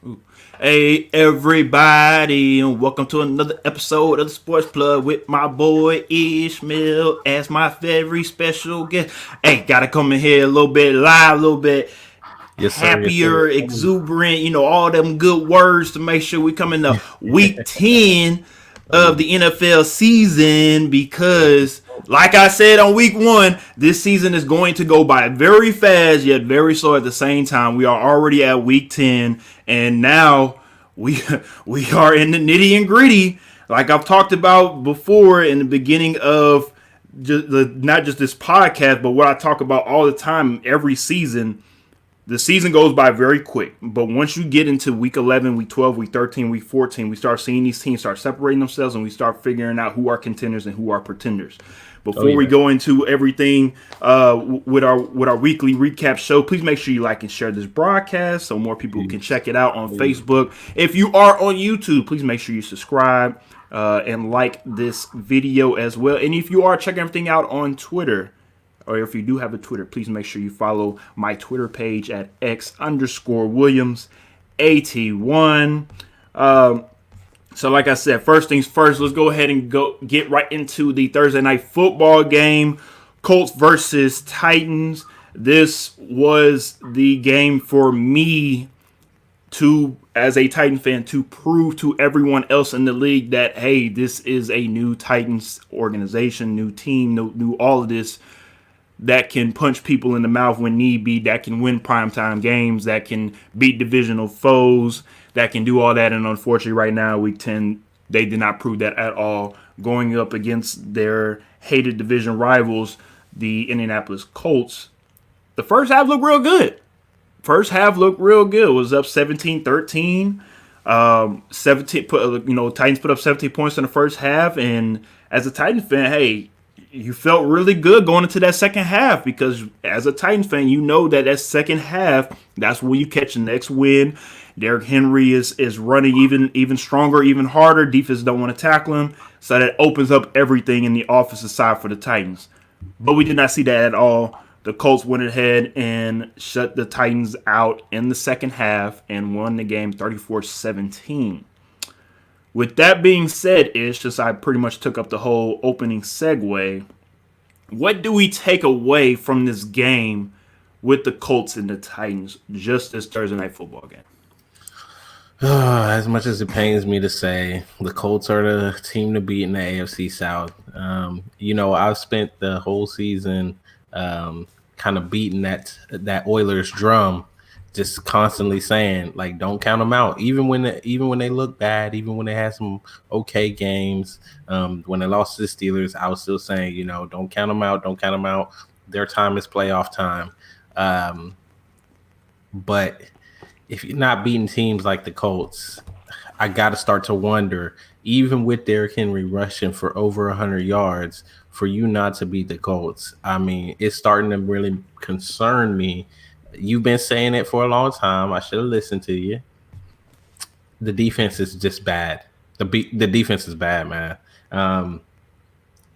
Ooh. Hey everybody, and welcome to another episode of the Sports Plug with my boy Ishmael as my very special guest. Hey, gotta come in here a little bit live, a little bit Yes, sir. Yes, sir. happier, exuberant, all them good words to make sure we come into week 10 of Oh, the NFL season because, like I said on week 1, this season is going to go by very fast yet very slow at the same time. We are already at week 10, and now we we are in the nitty and gritty, like I've talked about before in the beginning of not just this podcast, but what I talk about all the time every season. The season goes by very quick, but once you get into week 11, week 12, week 13, week 14, we start seeing these teams start separating themselves and we start figuring out who are contenders and who are pretenders. oh Before we yeah. go into everything with our weekly recap show, please make sure you like and share this broadcast so more people can Please, check it out on please. Facebook. If you are on YouTube, please make sure you subscribe and like this video as well. And if you are checking everything out on Twitter, or if you do have a Twitter, please make sure you follow my Twitter page at X_Williams81. So like I said, first things first, let's go ahead and get right into the Thursday night football game. Colts versus Titans. This was the game for me to, as a Titan fan, to prove to everyone else in the league that, hey, this is a new Titans organization, new team, new all of this, that can punch people in the mouth when need be, that can win primetime games, that can beat divisional foes, that can do all that. And unfortunately, right now, week 10, they did not prove that at all. Going up against their hated division rivals, the Indianapolis Colts, the first half looked real good. It was up 17-13. 17 Titans put up 17 points in the first half, and as a Titans fan, hey, you felt really good going into that second half because as a Titans fan, you know that second half, that's when you catch the next win. Derrick Henry is running even stronger, even harder. Defense don't want to tackle him, so that opens up everything in the offensive side for the Titans. But we did not see that at all. The Colts went ahead and shut the Titans out in the second half and won the game 34-17. With that being said, since I pretty much took up the whole opening segue, what do we take away from this game with the Colts and the Titans, just this Thursday night football game? As much as it pains me to say, the Colts are the team to beat in the AFC South. I've spent the whole season kind of beating that Oilers drum, just constantly saying like, don't count them out. Even when they look bad, even when they had some okay games, when they lost to the Steelers, I was still saying, don't count them out. Don't count them out. Their time is playoff time. But if you're not beating teams like the Colts, I got to start to wonder, even with Derrick Henry rushing for over 100 yards, for you not to beat the Colts. I mean, it's starting to really concern me. You've been saying it for a long time. I should have listened to you. The defense is just bad. The defense is bad, man.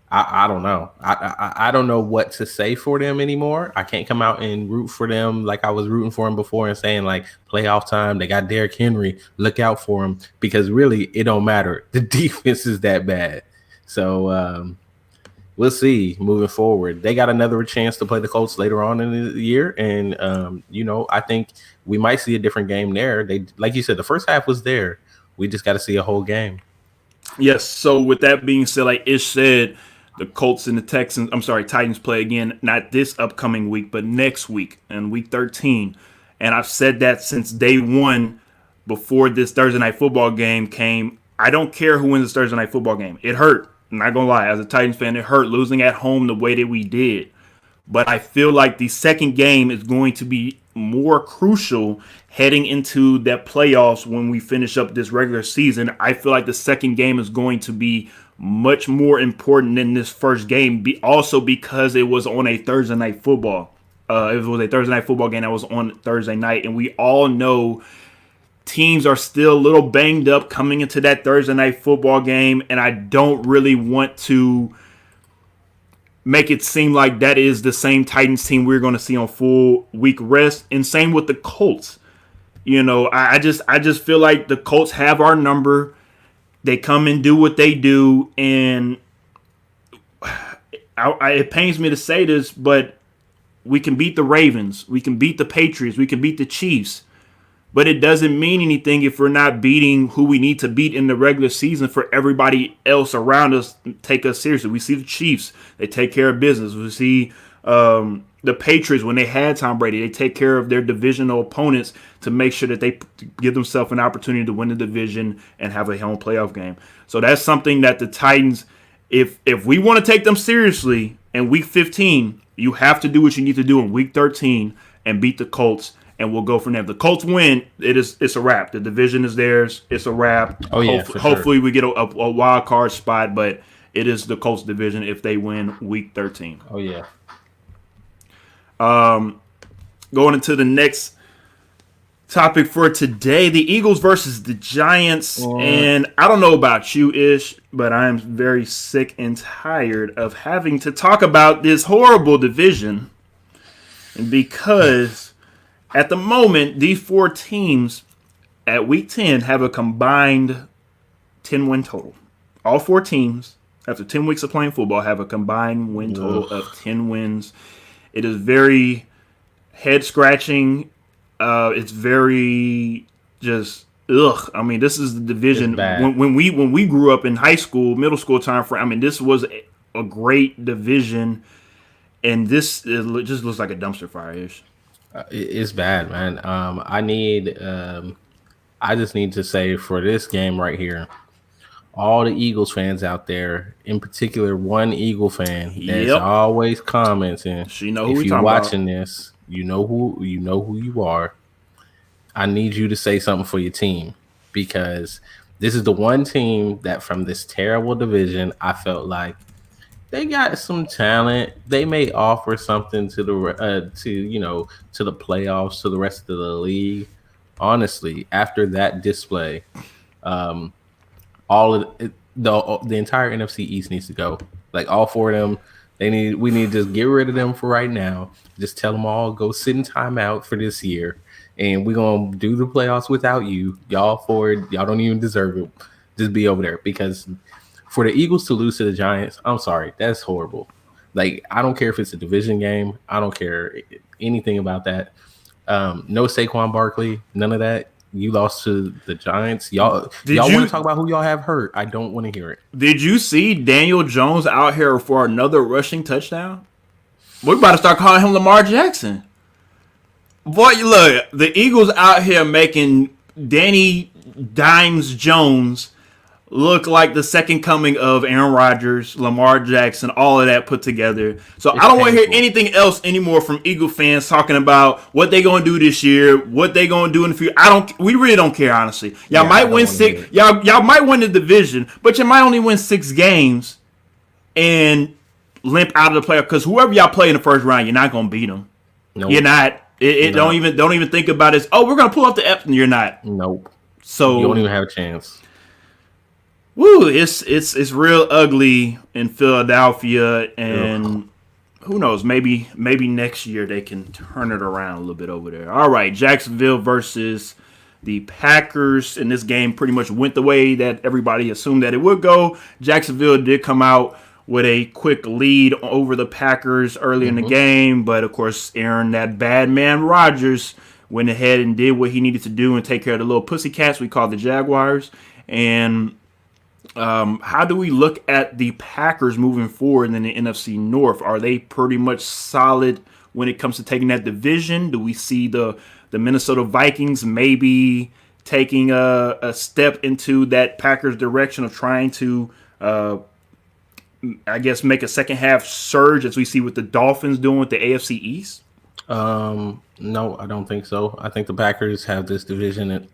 I don't know. I don't know what to say for them anymore. I can't come out and root for them like I was rooting for them before and saying like playoff time, they got Derrick Henry, look out for him, because really it don't matter. The defense is that bad. So we'll see moving forward. They got another chance to play the Colts later on in the year, and I think we might see a different game there. They, like you said, the first half was there. We just got to see a whole game. Yes. So with that being said, like Ish said, the Colts and the Titans play again, not this upcoming week, but next week in week 13. And I've said that since day one before this Thursday night football game came. I don't care who wins this Thursday night football game. It hurt. I'm not going to lie. As a Titans fan, it hurt losing at home the way that we did. But I feel like the second game is going to be more crucial heading into that playoffs when we finish up this regular season. I feel like the second game is going to be much more important than this first game, also because it was on a Thursday night football. It was a Thursday night football game that was on Thursday night, and we all know teams are still a little banged up coming into that Thursday night football game, and I don't really want to make it seem like that is the same Titans team we're going to see on full week rest. And same with the Colts. I just feel like the Colts have our number. They come and do what they do, and it pains me to say this, but we can beat the Ravens, we can beat the Patriots, we can beat the Chiefs, but it doesn't mean anything if we're not beating who we need to beat in the regular season for everybody else around us take us seriously. We see the Chiefs, they take care of business. We see the Patriots, when they had Tom Brady, they take care of their divisional opponents to make sure that they give themselves an opportunity to win the division and have a home playoff game. So that's something that the Titans, if we want to take them seriously in Week 15, you have to do what you need to do in Week 13 and beat the Colts, and we'll go from there. If the Colts win, it's a wrap. The division is theirs. It's a wrap. Oh, yeah, hopefully we get a wild card spot, but it is the Colts division if they win Week 13. Oh, yeah. Going into the next topic for today, the Eagles versus the Giants. And I don't know about you, Ish, but I am very sick and tired of having to talk about this horrible division. And because at the moment, these four teams at Week 10 have a combined 10-win total. All four teams, after 10 weeks of playing football, have a combined win total of 10 wins. It is very head-scratching. It's very just ugh. I mean, this is the division when we grew up in high school, middle school time frame. I mean, this was a great division, and this just looks like a dumpster fire-ish. It's bad, man. I just need to say for this game right here, all the Eagles fans out there, in particular, one Eagle fan that's always commenting. She know who if you're watching this, you know who you are. I need you to say something for your team, because this is the one team that from this terrible division, I felt like they got some talent. They may offer something to the to the playoffs, to the rest of the league. Honestly, after that display, all of the entire NFC East needs to go. Like all four of them, we need to just get rid of them for right now. Just tell them all go sit in timeout for this year, and we're gonna do the playoffs without you. Y'all don't even deserve it. Just be over there, because for the Eagles to lose to the Giants, I'm sorry, that's horrible. Like, I don't care if it's a division game. I don't care anything about that. No Saquon Barkley, none of that. You lost to the Giants. Y'all want to talk about who y'all have hurt? I don't want to hear it. Did you see Daniel Jones out here for another rushing touchdown? We're about to start calling him Lamar Jackson. Boy, look, the Eagles out here making Danny Dimes Jones look like the second coming of Aaron Rodgers, Lamar Jackson, all of that put together. So I don't want to hear anything else anymore from Eagle fans talking about what they gonna do this year, what they gonna do in the future. We really don't care, honestly. Y'all might win six. Y'all might win the division, but you might only win 6 games and limp out of the playoff. Because whoever y'all play in the first round, you're not gonna beat them. Nope. You're not. Don't even think about it. Oh, we're gonna pull up the Epson. You're not. Nope. So you don't even have a chance. Woo, it's real ugly in Philadelphia, and who knows, maybe next year they can turn it around a little bit over there. All right, Jacksonville versus the Packers, and this game pretty much went the way that everybody assumed that it would go. Jacksonville did come out with a quick lead over the Packers early in the game, but of course, Aaron, that bad man Rodgers, went ahead and did what he needed to do and take care of the little pussycats we call the Jaguars. And how do we look at the Packers moving forward in the NFC North? Are they pretty much solid when it comes to taking that division? Do we see the Minnesota Vikings maybe taking a step into that Packers direction of trying to, I guess, make a second half surge as we see what the Dolphins doing with the AFC East? No, I don't think so. I think the Packers have this division.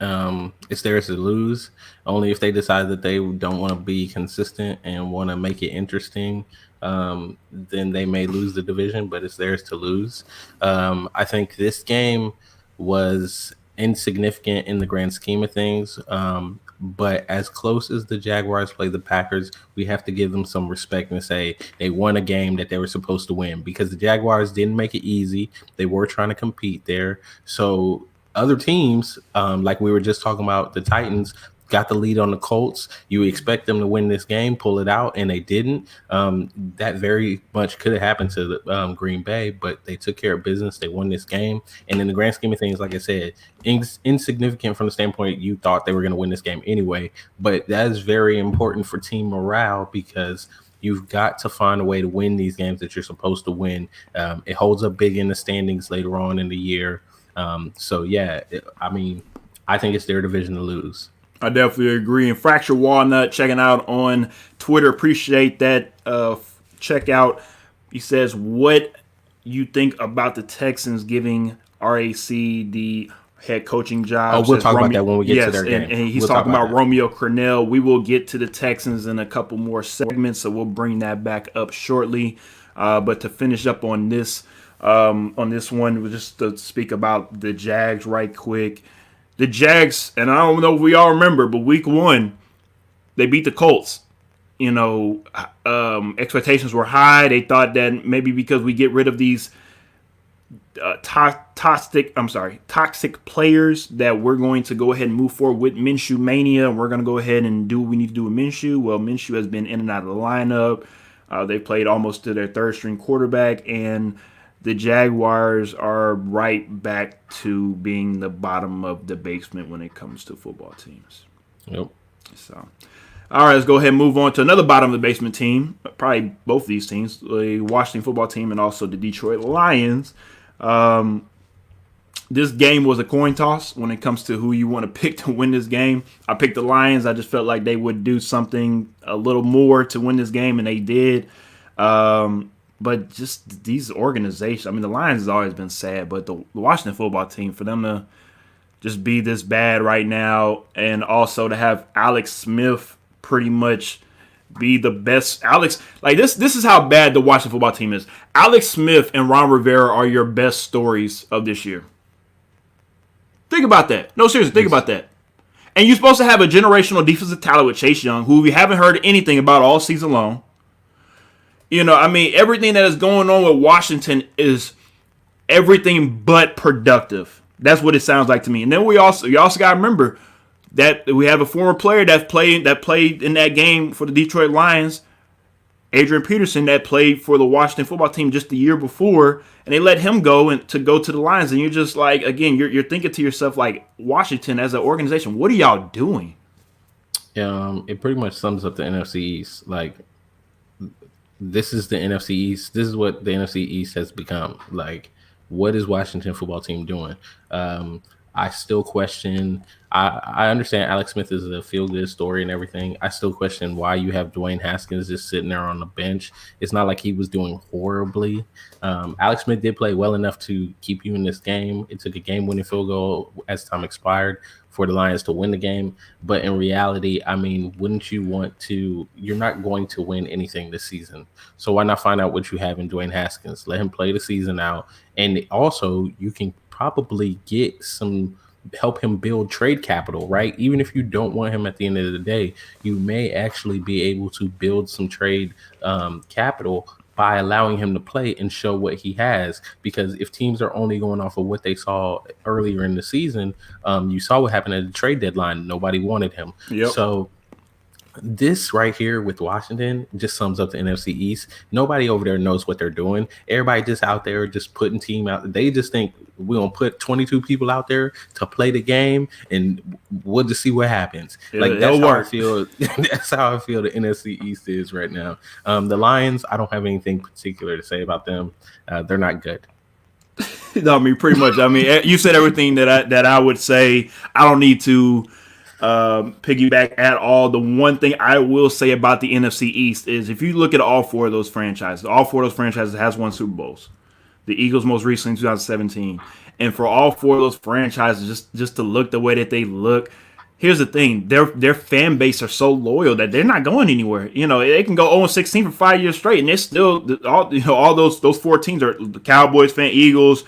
It's theirs to lose. Only if they decide that they don't want to be consistent and want to make it interesting, then they may lose the division, but it's theirs to lose. I think this game was insignificant in the grand scheme of things. But as close as the Jaguars play the Packers, we have to give them some respect and say they won a game that they were supposed to win, because the Jaguars didn't make it easy. They were trying to compete there. So Other teams, like we were just talking about, the Titans got the lead on the Colts. You expect them to win this game, pull it out, and they didn't. That very much could have happened to the, Green Bay, but they took care of business. They won this game. And in the grand scheme of things, like I said, insignificant from the standpoint you thought they were going to win this game anyway. But that is very important for team morale because you've got to find a way to win these games that you're supposed to win. It holds up big in the standings later on in the year. I think it's their division to lose. I definitely agree. And Fracture Walnut checking out on Twitter. Appreciate that. Check out. He says, what you think about the Texans giving RAC the head coaching job? Oh, we'll talk about that when we get to their game. And he's talking about Romeo Crennel. We will get to the Texans in a couple more segments, so we'll bring that back up shortly. But to finish up on this one, just to speak about the Jags right quick. The Jags, and I don't know if we all remember, but week 1, they beat the Colts. Expectations were high. They thought that maybe because we get rid of these toxic players that we're going to go ahead and move forward with Minshew Mania, and we're going to go ahead and do what we need to do with Minshew. Well, Minshew has been in and out of the lineup. They played almost to their third-string quarterback, and the Jaguars are right back to being the bottom of the basement when it comes to football teams. Yep. So, all right, let's go ahead and move on to another bottom of the basement team. Probably both of these teams, the Washington football team and also the Detroit Lions. This game was a coin toss when it comes to who you want to pick to win this game. I picked the Lions. I just felt like they would do something a little more to win this game, and they did. But just these organizations, I mean, the Lions has always been sad, but the Washington football team, for them to just be this bad right now, and also to have Alex Smith pretty much be the best. This is how bad the Washington football team is. Alex Smith and Ron Rivera are your best stories of this year. Think about that. No, seriously, think about that. And you're supposed to have a generational defensive talent with Chase Young, who we haven't heard anything about all season long. Everything that is going on with Washington is everything but productive. That's what it sounds like to me. And then you also got to remember that we have a former player that played in that game for the Detroit Lions, Adrian Peterson, that played for the Washington football team just the year before, and they let him go to the Lions. And you're just like, again, you're thinking to yourself, like, Washington as an organization, what are y'all doing? It pretty much sums up the NFC East. Like, this is the NFC East. This is what the NFC East has become. Like, what is Washington football team doing? I still question. I understand Alex Smith is a feel-good story and everything. I still question why you have Dwayne Haskins just sitting there on the bench. It's not like he was doing horribly. Alex Smith did play well enough to keep you in this game. It took a game-winning field goal as time expired for the Lions to win the game. But in reality, I mean, wouldn't you want to – you're not going to win anything this season. So why not find out what you have in Dwayne Haskins? Let him play the season out. And also, you can probably get some – help him build trade capital, right? Even if you don't want him at the end of the day, you may actually be able to build some trade capital by allowing him to play and show what he has. Because if teams are only going off of what they saw earlier in the season, you saw what happened at the trade deadline. Nobody wanted him. Yep. So this right here with Washington just sums up the NFC East. Nobody over there knows what they're doing. Everybody just out there just putting team out. They just think we're going to put 22 people out there to play the game and we'll just see what happens. Like, that's how I feel. That's how I feel the NFC East is right now. The Lions, I don't have anything particular to say about them. They're not good. No, I mean, pretty much. I mean, you said everything that I would say. I don't need to piggyback at all. The one thing I will say about the NFC East is if you look at all four of those franchises has won Super Bowls. The Eagles most recently in 2017. And for all four of those franchises just to look the way that they look, here's the thing. Their fan base are so loyal that they're not going anywhere. They can go 0-16 for 5 years straight, and they're still all those four teams are the Cowboys, Eagles,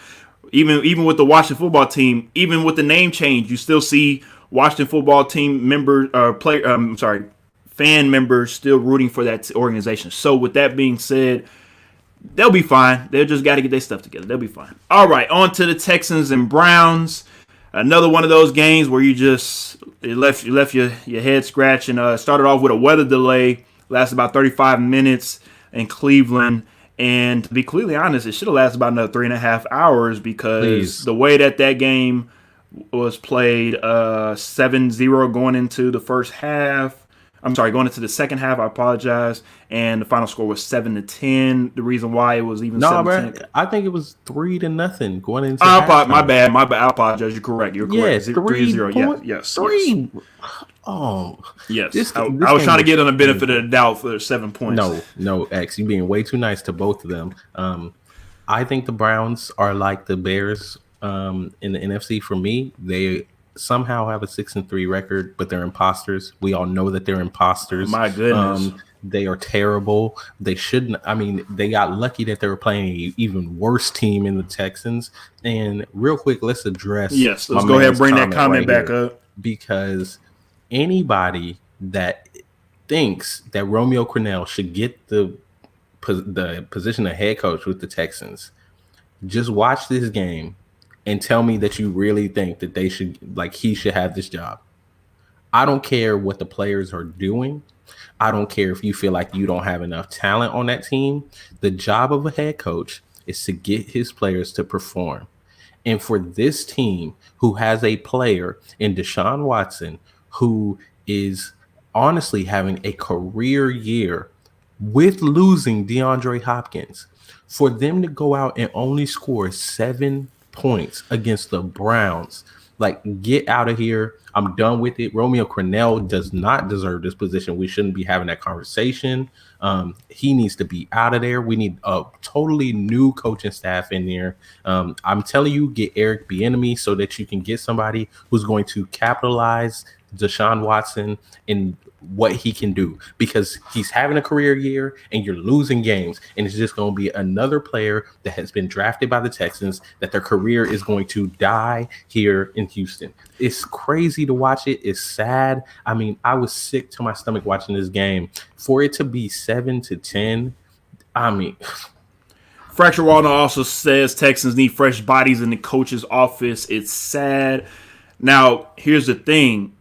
even with the Washington football team, even with the name change, you still see Washington football team members, fan members still rooting for that organization. So with that being said, they'll be fine. They'll just got to get their stuff together. They'll be fine. All right, on to the Texans and Browns. another one of those games where it left your head scratching. Started off with a weather delay, lasted about 35 minutes in Cleveland. And to be completely honest, it should have lasted about another 3.5 hours because the way that game was played, 7-0 going into the first half. I'm sorry, going into the second half. I apologize. And the final score was 7-10. The reason why it was even 7-10. I think it was 3-0 going into. My bad. I apologize. You're correct. You're correct. 3-0. Yes. Three. Yes. Oh, yes. I was trying to get on the benefit of the doubt for 7 points. No, X. You being way too nice to both of them. I think the Browns are like the Bears in the NFC. For me, they somehow have a 6-3 record, but they're imposters. We all know that they're imposters. My goodness. They are terrible. They shouldn't. I mean, they got lucky that they were playing an even worse team in the Texans. And real quick, let's address. Yes, let's go ahead and bring that comment back up. Because anybody that thinks that Romeo Crennel should get the position of head coach with the Texans, just watch this game and tell me that you really think that he should have this job. I don't care what the players are doing. I don't care if you feel like you don't have enough talent on that team. The job of a head coach is to get his players to perform. And for this team who has a player in Deshaun Watson who is honestly having a career year with losing DeAndre Hopkins, for them to go out and only score 7 points against the Browns, like, get out of here. I'm done with it. Romeo Crennel does not deserve this position. We shouldn't be having that conversation. He needs to be out of there. We need a totally new coaching staff in there. I'm telling you, get Eric Bieniemy so that you can get somebody who's going to capitalize Deshaun Watson in what he can do, because he's having a career year and you're losing games, and it's just going to be another player that has been drafted by the Texans that their career is going to die here in Houston. It's crazy to watch it. It's sad. I mean, I was sick to my stomach watching this game. For it to be 7-10, I mean, Fracture Walden also says Texans need fresh bodies in the coach's office. It's sad. Now, here's the thing.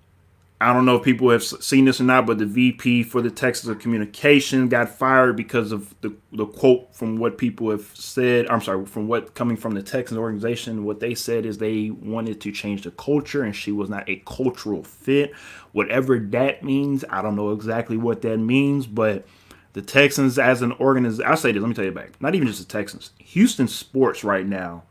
I don't know if people have seen this or not, but the VP for the Texans of Communication got fired because of the quote from what people have said. I'm sorry, from what coming from the Texans organization. What they said is they wanted to change the culture, and she was not a cultural fit. Whatever that means, I don't know exactly what that means, but the Texans as an organization, I'll say this, let me tell you back. Not even just the Texans. Houston sports right now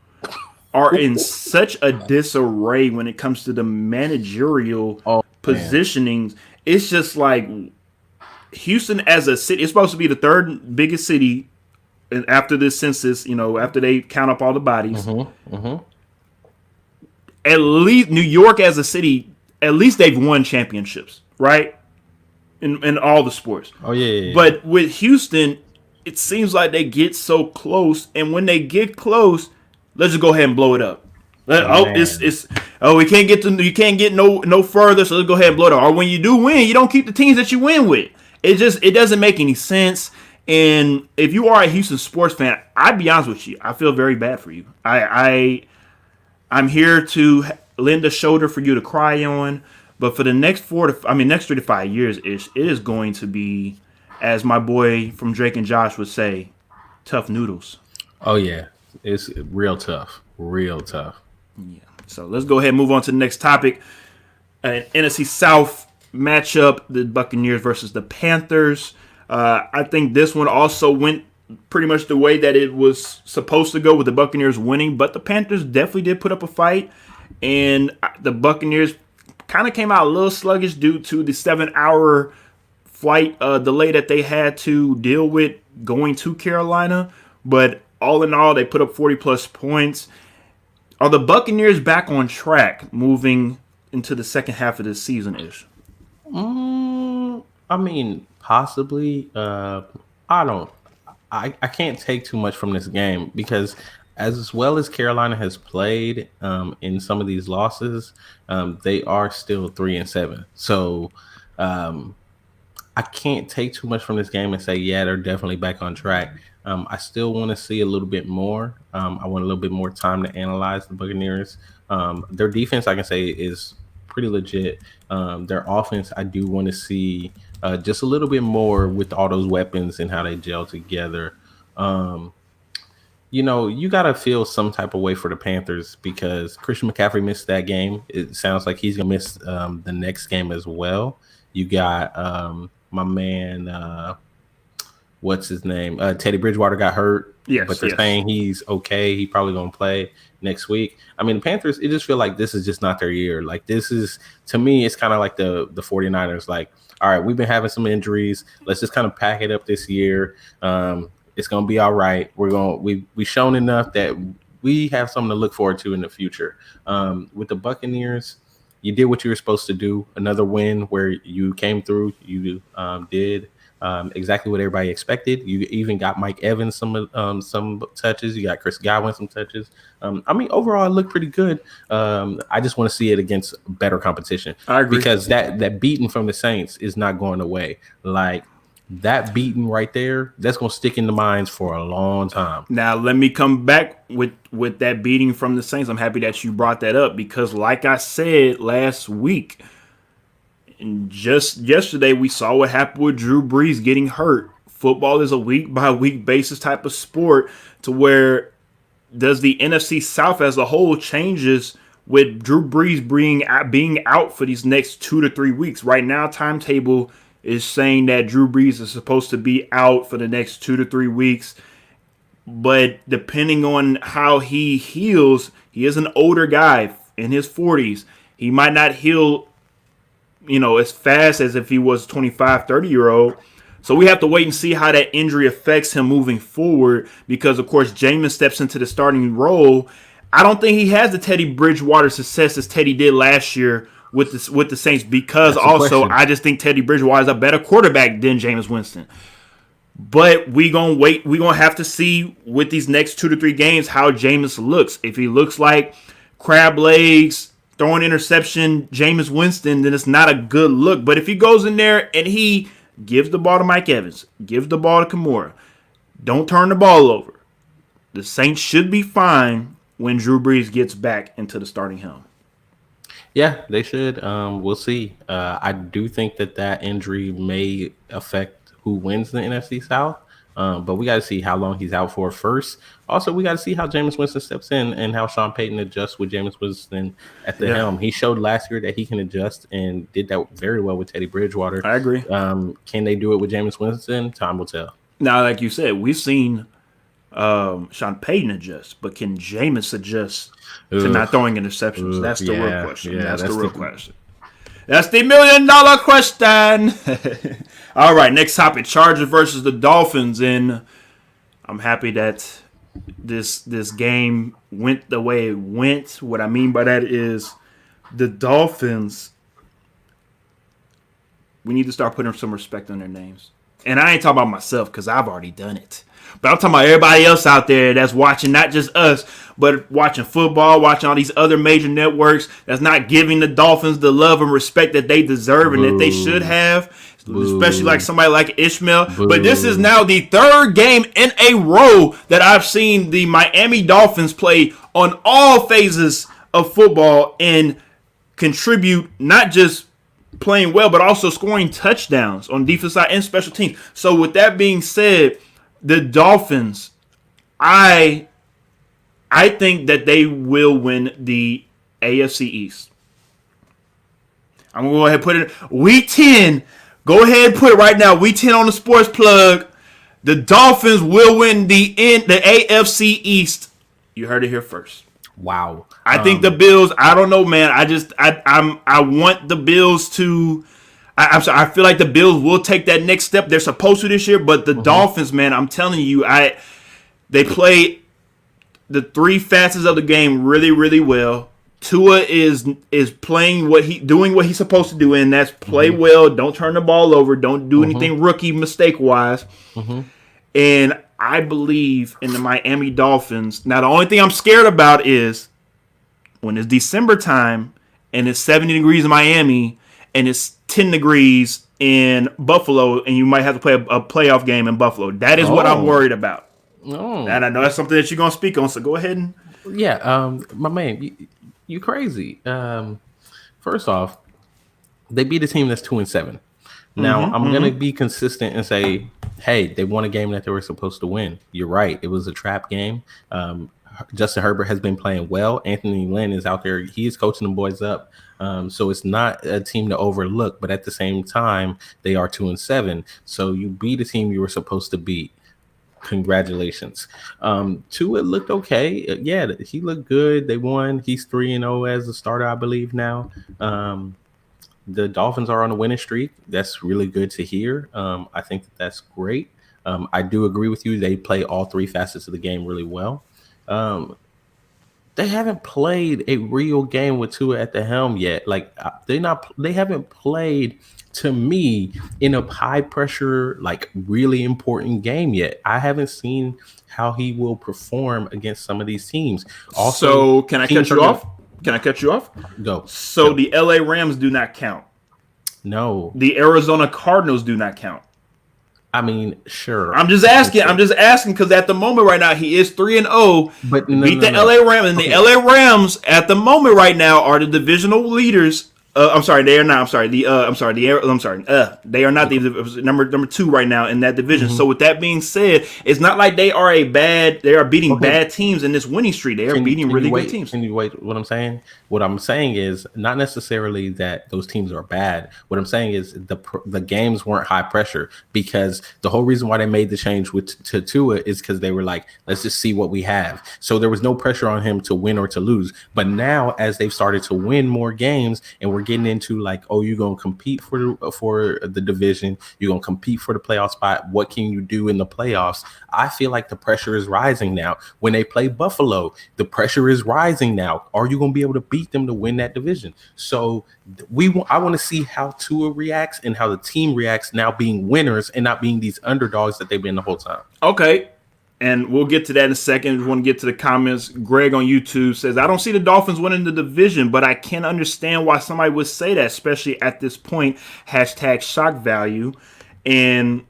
are in such a disarray when it comes to the managerial positionings. It's just like Houston as a city, it's supposed to be the third biggest city after this census, after they count up all the bodies. At least New York as a city, at least they've won championships, right? In all the sports. But with Houston, it seems like they get so close, and when they get close, let's just go ahead and blow it up. We can't get no further, so let's go ahead and blow it up. Or when you do win, you don't keep the teams that you win with. It doesn't make any sense. And if you are a Houston sports fan, I'd be honest with you, I feel very bad for you. I'm here to lend a shoulder for you to cry on, but for the next 3 to 5 years, it is going to be, as my boy from Drake and Josh would say, tough noodles. Oh yeah, it's real tough. Yeah. So let's go ahead and move on to the next topic. An NFC South matchup, the Buccaneers versus the Panthers. I think this one also went pretty much the way that it was supposed to go, with the Buccaneers winning, but the Panthers definitely did put up a fight, and the Buccaneers kind of came out a little sluggish due to the 7-hour flight delay that they had to deal with going to Carolina. But all in all, they put up 40-plus points. Are the Buccaneers back on track moving into the second half of this season-ish? I mean, possibly. I can't take too much from this game, because as well as Carolina has played in some of these losses, they are still 3-7. So I can't take too much from this game and say, yeah, they're definitely back on track. I still want to see a little bit more. I want a little bit more time to analyze the Buccaneers. Their defense, I can say, is pretty legit. Their offense, I do want to see just a little bit more with all those weapons and how they gel together. Um, you got to feel some type of way for the Panthers because Christian McCaffrey missed that game. It sounds like he's going to miss the next game as well. You got my man, what's his name? Teddy Bridgewater got hurt. Yes, but they're saying he's okay. He probably going to play next week. I mean, the Panthers, it just feel like this is just not their year. Like this is, to me, it's kind of like the 49ers. Like, all right, we've been having some injuries. Let's just kind of pack it up this year. It's gonna be all right. We've shown enough that we have something to look forward to in the future. With the Buccaneers, you did what you were supposed to do. Another win where you came through. You did exactly what everybody expected. You even got Mike Evans some touches. You got Chris Godwin some touches. I mean, overall, it looked pretty good. I just want to see it against better competition. I agree. Because that beating from the Saints is not going away. Like, that beating right there, that's going to stick in the minds for a long time. Now, let me come back with that beating from the Saints. I'm happy that you brought that up because, like I said last week, and just yesterday, we saw what happened with Drew Brees getting hurt. Football is a week-by-week basis type of sport to where does the NFC South as a whole changes with Drew Brees being out for these next 2 to 3 weeks. Right now, timetable is saying that Drew Brees is supposed to be out for the next 2 to 3 weeks. But depending on how he heals, he is an older guy in his 40s. He might not heal, as fast as if he was a 25, 30-year-old. So we have to wait and see how that injury affects him moving forward because, of course, Jameis steps into the starting role. I don't think he has the Teddy Bridgewater success as Teddy did last year with the Saints because also I just think Teddy Bridgewater is a better quarterback than Jameis Winston. But we gonna wait. We gonna have to see with these next 2 to 3 games how Jameis looks. If he looks like crab legs, throwing interception, Jameis Winston, then it's not a good look. But if he goes in there and he gives the ball to Mike Evans, gives the ball to Kamara, don't turn the ball over, the Saints should be fine when Drew Brees gets back into the starting helm. Yeah, they should. We'll see. I do think that injury may affect who wins the NFC South. But we got to see how long he's out for first. Also, we got to see how Jameis Winston steps in and how Sean Payton adjusts with Jameis Winston at the helm. He showed last year that he can adjust and did that very well with Teddy Bridgewater. I agree. Can they do it with Jameis Winston? Time will tell. Now, like you said, we've seen Sean Payton adjust, but can Jameis adjust to not throwing interceptions? That's the real question. That's the real question. That's the $1 million question. All right, next topic: Chargers versus the Dolphins, and I'm happy that this game went the way it went. What I mean by that is the Dolphins. We need to start putting some respect on their names, and I ain't talking about myself because I've already done it. But I'm talking about everybody else out there that's watching, not just us, but watching football, watching all these other major networks that's not giving the Dolphins the love and respect that they deserve and that they should have, especially like somebody like Ishmael. But this is now the third game in a row that I've seen the Miami Dolphins play on all phases of football and contribute not just playing well, but also scoring touchdowns on defense side and special teams. So with that being said, the Dolphins, I think that they will win the AFC East. I'm going to go ahead and put it Week 10. Go ahead and put it right now. Week 10 on the sports plug. The Dolphins will win the AFC East. You heard it here first. Wow. I think the Bills, I don't know, man. I want the Bills to... I'm sorry. I feel like the Bills will take that next step. They're supposed to this year, but the Dolphins, man, I'm telling you, they play the three facets of the game really, really well. Tua is playing doing what he's supposed to do, and that's play well. Don't turn the ball over. Don't do anything rookie mistake wise. And I believe in the Miami Dolphins. Now, the only thing I'm scared about is when it's December time and it's 70 degrees in Miami and it's 10 degrees in Buffalo, and you might have to play a playoff game in Buffalo. That is what I'm worried about. And I know that's something that you're going to speak on, so go ahead and... Yeah, my man, You crazy. First off, they beat a team that's 2-7. Now I'm gonna be consistent and say, hey, they won a game that they were supposed to win. You're right. It was a trap game. Justin Herbert has been playing well. Anthony Lynn is out there. He is coaching the boys up. So it's not a team to overlook, but at the same time, they are 2-7. So you beat a team you were supposed to beat. Congratulations. Tua looked okay. Yeah, he looked good. They won. He's 3-0 as a starter, I believe now. The Dolphins are on a winning streak. That's really good to hear. I think that's great. I do agree with you. They play all three facets of the game really well. They haven't played a real game with Tua at the helm yet. Like they haven't played, to me, in a high pressure, like really important game yet. I haven't seen how he will perform against some of these teams. Also, can I cut you off? Can I cut you off? Go. So the LA Rams do not count. No. The Arizona Cardinals do not count. I mean, sure. I'm just asking because at the moment right now he is 3-0. But beat the LA Rams, and the LA Rams at the moment right now are the divisional leaders. I'm sorry, they are not. I'm sorry. They are not the number 2 right now in that division. So with that being said, it's not like they are beating bad teams in this winning streak. They are beating really good teams. Can you wait? What I'm saying? What I'm saying is not necessarily that those teams are bad. What I'm saying is the games weren't high pressure, because the whole reason why they made the change to Tua is because they were like, let's just see what we have. So there was no pressure on him to win or to lose. But now, as they've started to win more games, and we're getting into like, oh, you're gonna compete for the division, you're gonna compete for the playoff spot. What can you do in the playoffs? I feel like the pressure is rising now. When they play Buffalo, the pressure is rising now. Are you gonna be able to beat them to win that division? So I want to see how Tua reacts and how the team reacts now, being winners and not being these underdogs that they've been the whole time. Okay. And we'll get to that in a second. We want to get to the comments. Greg on YouTube says, I don't see the Dolphins winning the division, but I can understand why somebody would say that, especially at this point. #shock value. And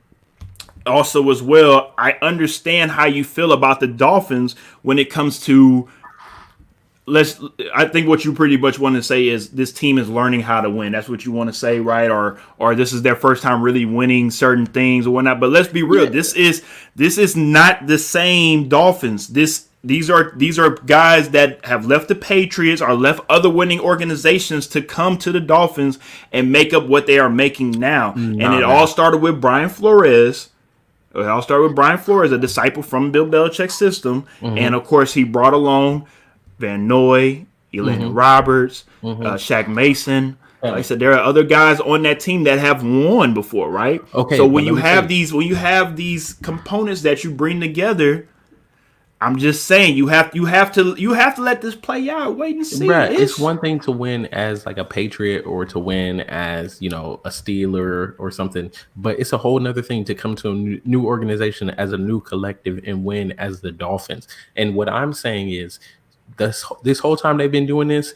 also as well, I understand how you feel about the Dolphins when it comes to I think what you pretty much want to say is this team is learning how to win. That's what you want to say, right? Or this is their first time really winning certain things or whatnot. But let's be real. Yeah. This is not the same Dolphins. These are guys that have left the Patriots or left other winning organizations to come to the Dolphins and make up what they are making now. All started with Brian Flores. It all started with Brian Flores, a disciple from Bill Belichick's system. And of course, he brought along Van Noy, Elaine Roberts, Shaq Mason. Like I said, there are other guys on that team that have won before, right? Okay. So when you have these components that you bring together, I'm just saying you have to let this play out. Wait and see. Right. It's one thing to win as like a Patriot or to win as, a Steeler or something, but it's a whole nother thing to come to a new organization as a new collective and win as the Dolphins. And what I'm saying is, this whole time they've been doing this,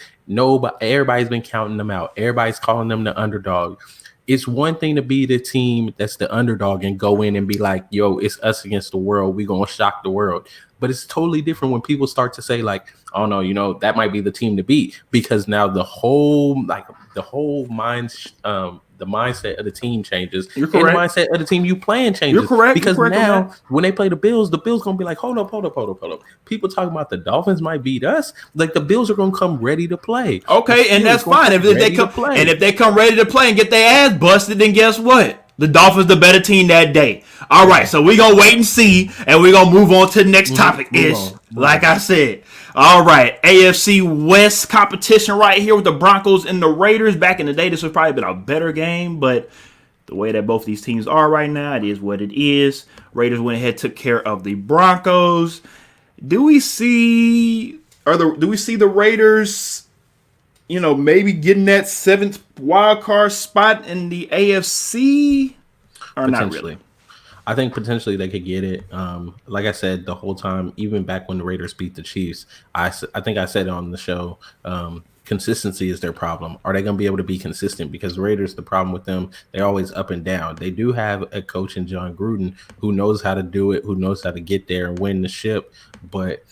everybody's been counting them out. Everybody's calling them the underdog. It's one thing to be the team that's the underdog and go in and be like, yo, it's us against the world. We're going to shock the world. But it's totally different when people start to say like, oh no, that might be the team to beat, because now the whole mindset of the team changes. You're correct. And the mindset of the team you playing changes. You're correct. Because You're correct now when they play the Bills gonna be like, hold up. People talking about the Dolphins might beat us. Like the Bills are gonna come ready to play. Okay, and that's fine. If they come ready to play and get their ass busted, then guess what? The Dolphins the better team that day. All right, so we're going to wait and see, and we're going to move on to the next topic, like I said. All right, AFC West competition right here with the Broncos and the Raiders. Back in the day, this would probably been a better game, but the way that both these teams are right now, it is what it is. Raiders went ahead, took care of the Broncos. Do we see the Raiders, maybe getting that 7th wild card spot in the AFC, or not really? I think potentially they could get it. Like I said, the whole time, even back when the Raiders beat the Chiefs, I think I said on the show, consistency is their problem. Are they going to be able to be consistent? Because the Raiders, the problem with them, they're always up and down. They do have a coach in John Gruden who knows how to do it, who knows how to get there and win the ship, but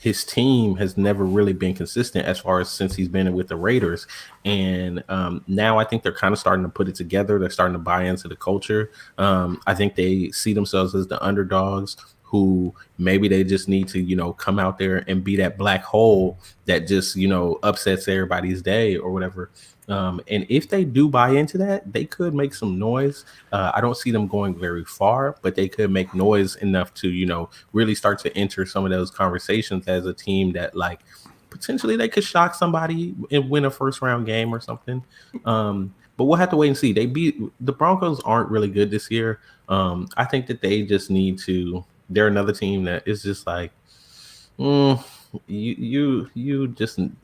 his team has never really been consistent as far as since he's been with the Raiders. And now I think they're kind of starting to put it together. They're starting to buy into the culture. I think they see themselves as the underdogs who maybe they just need to, come out there and be that black hole that just, upsets everybody's day or whatever. And if they do buy into that, they could make some noise. I don't see them going very far, but they could make noise enough to, really start to enter some of those conversations as a team that, like, potentially they could shock somebody and win a first round game or something. But we'll have to wait and see. The Broncos aren't really good this year. I think that they just need to. They're another team that is just like, you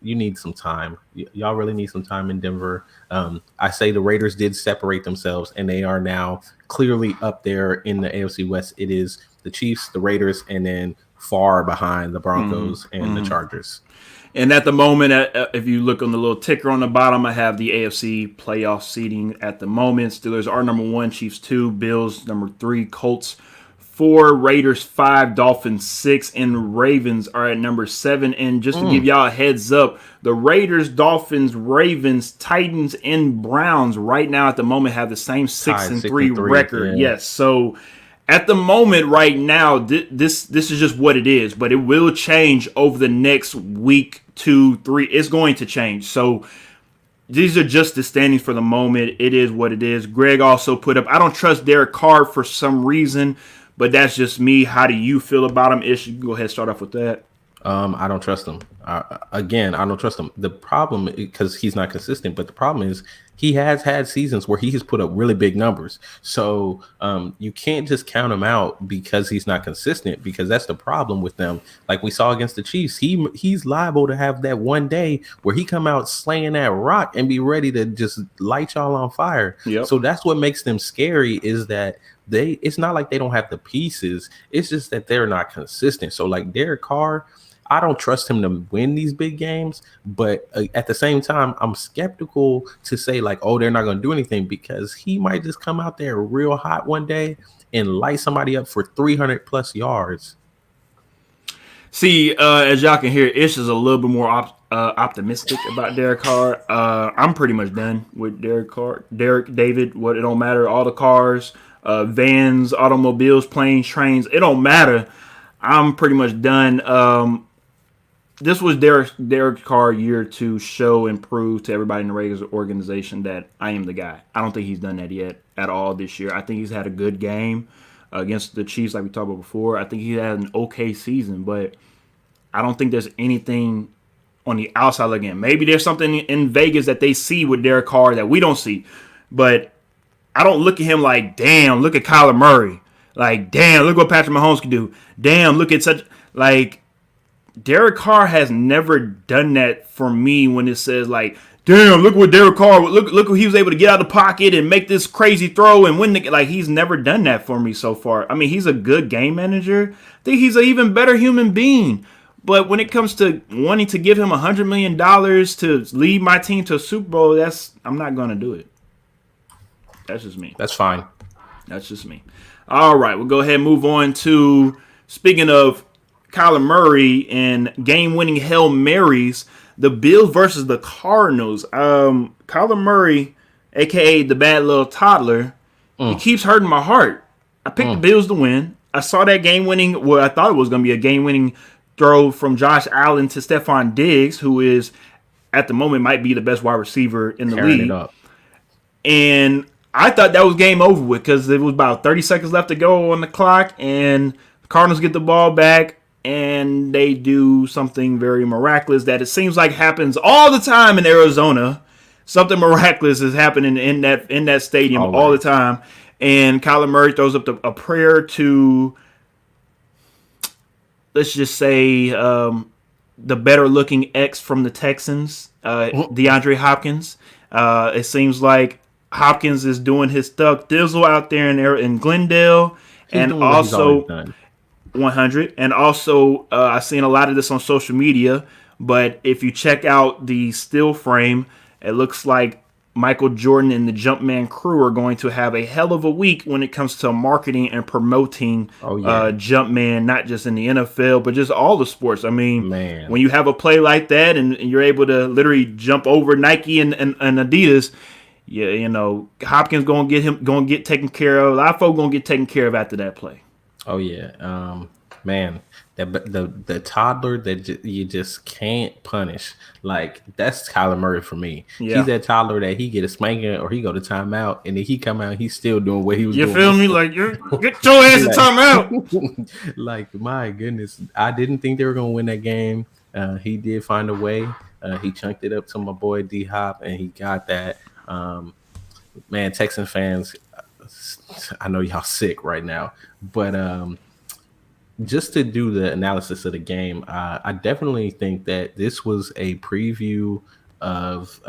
need some time. Y'all really need some time in Denver. I say the Raiders did separate themselves, and they are now clearly up there in the AFC West. It is the Chiefs, the Raiders, and then far behind the Broncos and the Chargers. And at the moment, if you look on the little ticker on the bottom, I have the AFC playoff seeding at the moment. Steelers are number 1, Chiefs 2, Bills number 3, Colts 4, Raiders 5, Dolphins 6, and Ravens are at number 7. And just to give y'all a heads up, the Raiders, Dolphins, Ravens, Titans, and Browns right now at the moment have the same 6-3 record. Yeah. Yes, so at the moment right now, this is just what it is, but it will change over the next week, 2, 3. It's going to change. So these are just the standings for the moment. It is what it is. Greg also put up, I don't trust Derek Carr for some reason, but that's just me. How do you feel about him? Ish, you can go ahead and start off with that. I don't trust him. I don't trust him. The problem, because he's not consistent, but the problem is he has had seasons where he has put up really big numbers. So you can't just count him out because he's not consistent, because that's the problem with them. Like we saw against the Chiefs, he's liable to have that one day where he come out slaying that rock and be ready to just light y'all on fire. Yep. So that's what makes them scary, is that it's not like they don't have the pieces. It's just that they're not consistent. So like Derek Carr, I don't trust him to win these big games, but at the same time, I'm skeptical to say like, oh, they're not going to do anything, because he might just come out there real hot one day and light somebody up for 300 plus yards. See, as y'all can hear, Ish is a little bit more optimistic about Derek Carr. I'm pretty much done with Derek Carr. Derek, David, what, it don't matter. All the cars, vans, automobiles, planes, trains, it don't matter. I'm pretty much done. This was Derek Carr year to show and prove to everybody in the Raiders organization that I am the guy. I don't think he's done that yet at all this year. I think he's had a good game against the Chiefs like we talked about before. I think he had an okay season, but I don't think there's anything on the outside looking in. Maybe there's something in Vegas that they see with Derek Carr that we don't see. But I don't look at him like, damn, look at Kyler Murray. Like, damn, look what Patrick Mahomes can do. Damn, look at such, like, Derek Carr has never done that for me when it says, like, damn, look what Derek Carr, look what he was able to get out of the pocket and make this crazy throw and win the, like, he's never done that for me so far. I mean, he's a good game manager. I think he's an even better human being. But when it comes to wanting to give him $100 million to lead my team to a Super Bowl, I'm not going to do it. That's just me. That's fine. That's just me. All right, we'll go ahead and move on to, speaking of Kyler Murray and game-winning Hail Marys, the Bills versus the Cardinals. Kyler Murray, a.k.a. the bad little toddler, he keeps hurting my heart. I picked the Bills to win. I saw that game-winning, well, I thought it was going to be a game-winning throw from Josh Allen to Stephon Diggs, who is, at the moment, might be the best wide receiver in the league. It up. And I thought that was game over with, because it was about 30 seconds left to go on the clock, and the Cardinals get the ball back, and they do something very miraculous that it seems like happens all the time in Arizona. Something miraculous is happening in that stadium all the time. And Kyler Murray throws up a prayer to, let's just say, the better-looking ex from the Texans, DeAndre Hopkins. It seems like Hopkins is doing his stuff thizzle out there in Glendale. And also 100. And also, I've seen a lot of this on social media. But if you check out the still frame, it looks like Michael Jordan and the Jumpman crew are going to have a hell of a week when it comes to marketing and promoting Oh yeah, Jumpman, not just in the NFL, but just all the sports. I mean, man. when you have a play like that and you're able to literally jump over Nike and Adidas, yeah, Hopkins gonna get taken care of. A lot of folks gonna get taken care of after that play. Oh yeah, man, the toddler that you just can't punish. Like that's Kyler Murray for me. He's Yeah. that toddler that he get a spanking or he go to timeout and then he come out he's still doing what he was You doing. feel me? Like you get your ass in timeout. Like my goodness, I didn't think they were gonna win that game. He did find a way. He chunked it up to my boy D Hop and he got that. Man, Texan fans, I know y'all sick right now, but just to do the analysis of the game, I definitely think that this was a preview of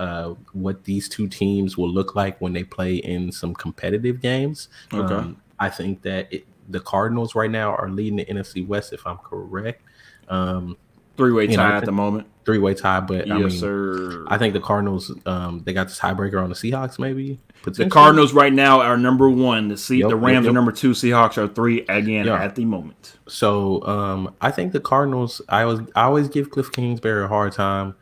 what these two teams will look like when they play in some competitive games. Okay. I think that the Cardinals right now are leading the NFC West, if I'm correct. Three-way tie at the moment. Three-way tie, but Yes, I mean, sir. I think the Cardinals, they got the tiebreaker on the Seahawks, maybe. The Cardinals right now are number 1. The Rams are Yep. number 2. Seahawks are 3 again at the moment. So I think the Cardinals. I always give Cliff Kingsbury a hard time.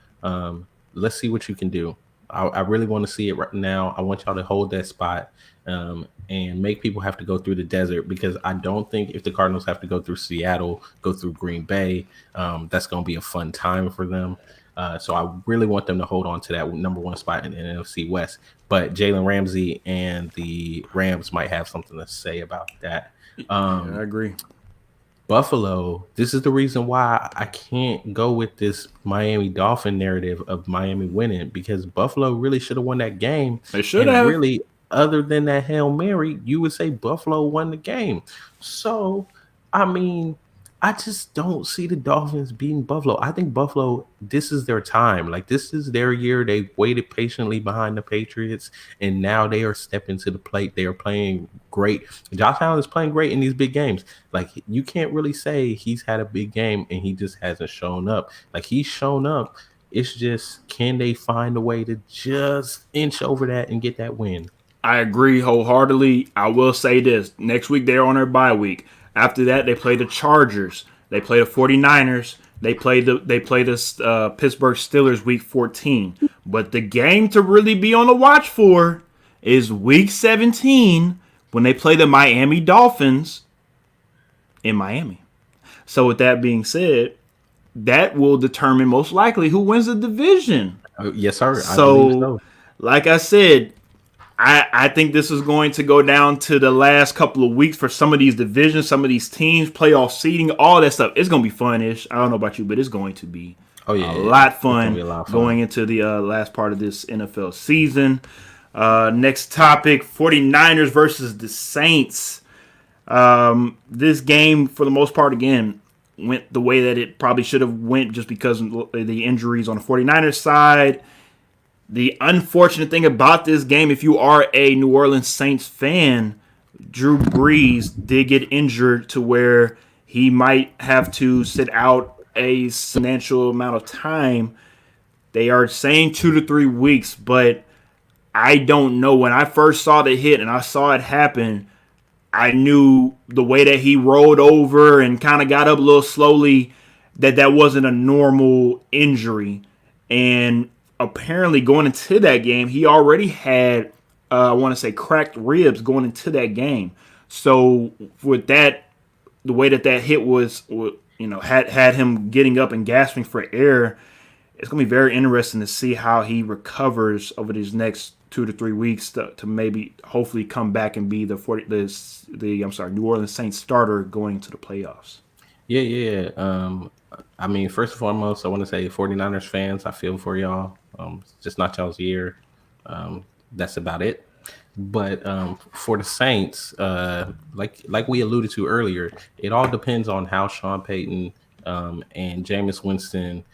Let's see what you can do. I really want to see it right now. I want y'all to hold that spot and make people have to go through the desert because I don't think if the Cardinals have to go through Seattle, go through Green Bay, that's going to be a fun time for them. So I really want them to hold on to that number 1 spot in the NFC West. But Jalen Ramsey and the Rams might have something to say about that. I agree. Buffalo, this is the reason why I can't go with this Miami Dolphin narrative of Miami winning because Buffalo really should have won that game. They should have. Really, other than that Hail Mary, you would say Buffalo won the game. So, I mean, I just don't see the Dolphins beating Buffalo. I think Buffalo, this is their time. Like, this is their year. They waited patiently behind the Patriots, and now they are stepping to the plate. They are playing great. Josh Allen is playing great in these big games. Like, you can't really say he's had a big game and he just hasn't shown up. Like, he's shown up. It's just, can they find a way to just inch over that and get that win? I agree wholeheartedly. I will say this. Next week, they're on their bye week. After that, they play the Chargers. They play the 49ers. They play the Pittsburgh Steelers week 14. But the game to really be on the watch for is week 17 when they play the Miami Dolphins in Miami. So with that being said, that will determine most likely who wins the division. Yes, sir. So, I believe so. Like I said, I think this is going to go down to the last couple of weeks for some of these divisions, some of these teams, playoff seeding, all that stuff. It's going to be fun-ish. I don't know about you, but it's going to be a lot fun going into the last part of this NFL season. Next topic, 49ers versus the Saints. This game, for the most part, again, went the way that it probably should have went just because of the injuries on the 49ers side. The unfortunate thing about this game, if you are a New Orleans Saints fan, Drew Brees did get injured to where he might have to sit out a substantial amount of time. They are saying 2 to 3 weeks, but I don't know. When I first saw the hit and I saw it happen, I knew the way that he rolled over and kind of got up a little slowly that wasn't a normal injury. And apparently going into that game, he already had, I want to say, cracked ribs going into that game. So with that, the way that hit was, had him getting up and gasping for air, it's going to be very interesting to see how he recovers over these next 2 to 3 weeks to maybe hopefully come back and be the New Orleans Saints starter going into the playoffs. Yeah. I mean, first and foremost, I want to say 49ers fans, I feel for y'all. It's just not y'all's year. That's about it. But for the Saints, like we alluded to earlier, it all depends on how Sean Payton and Jameis Winston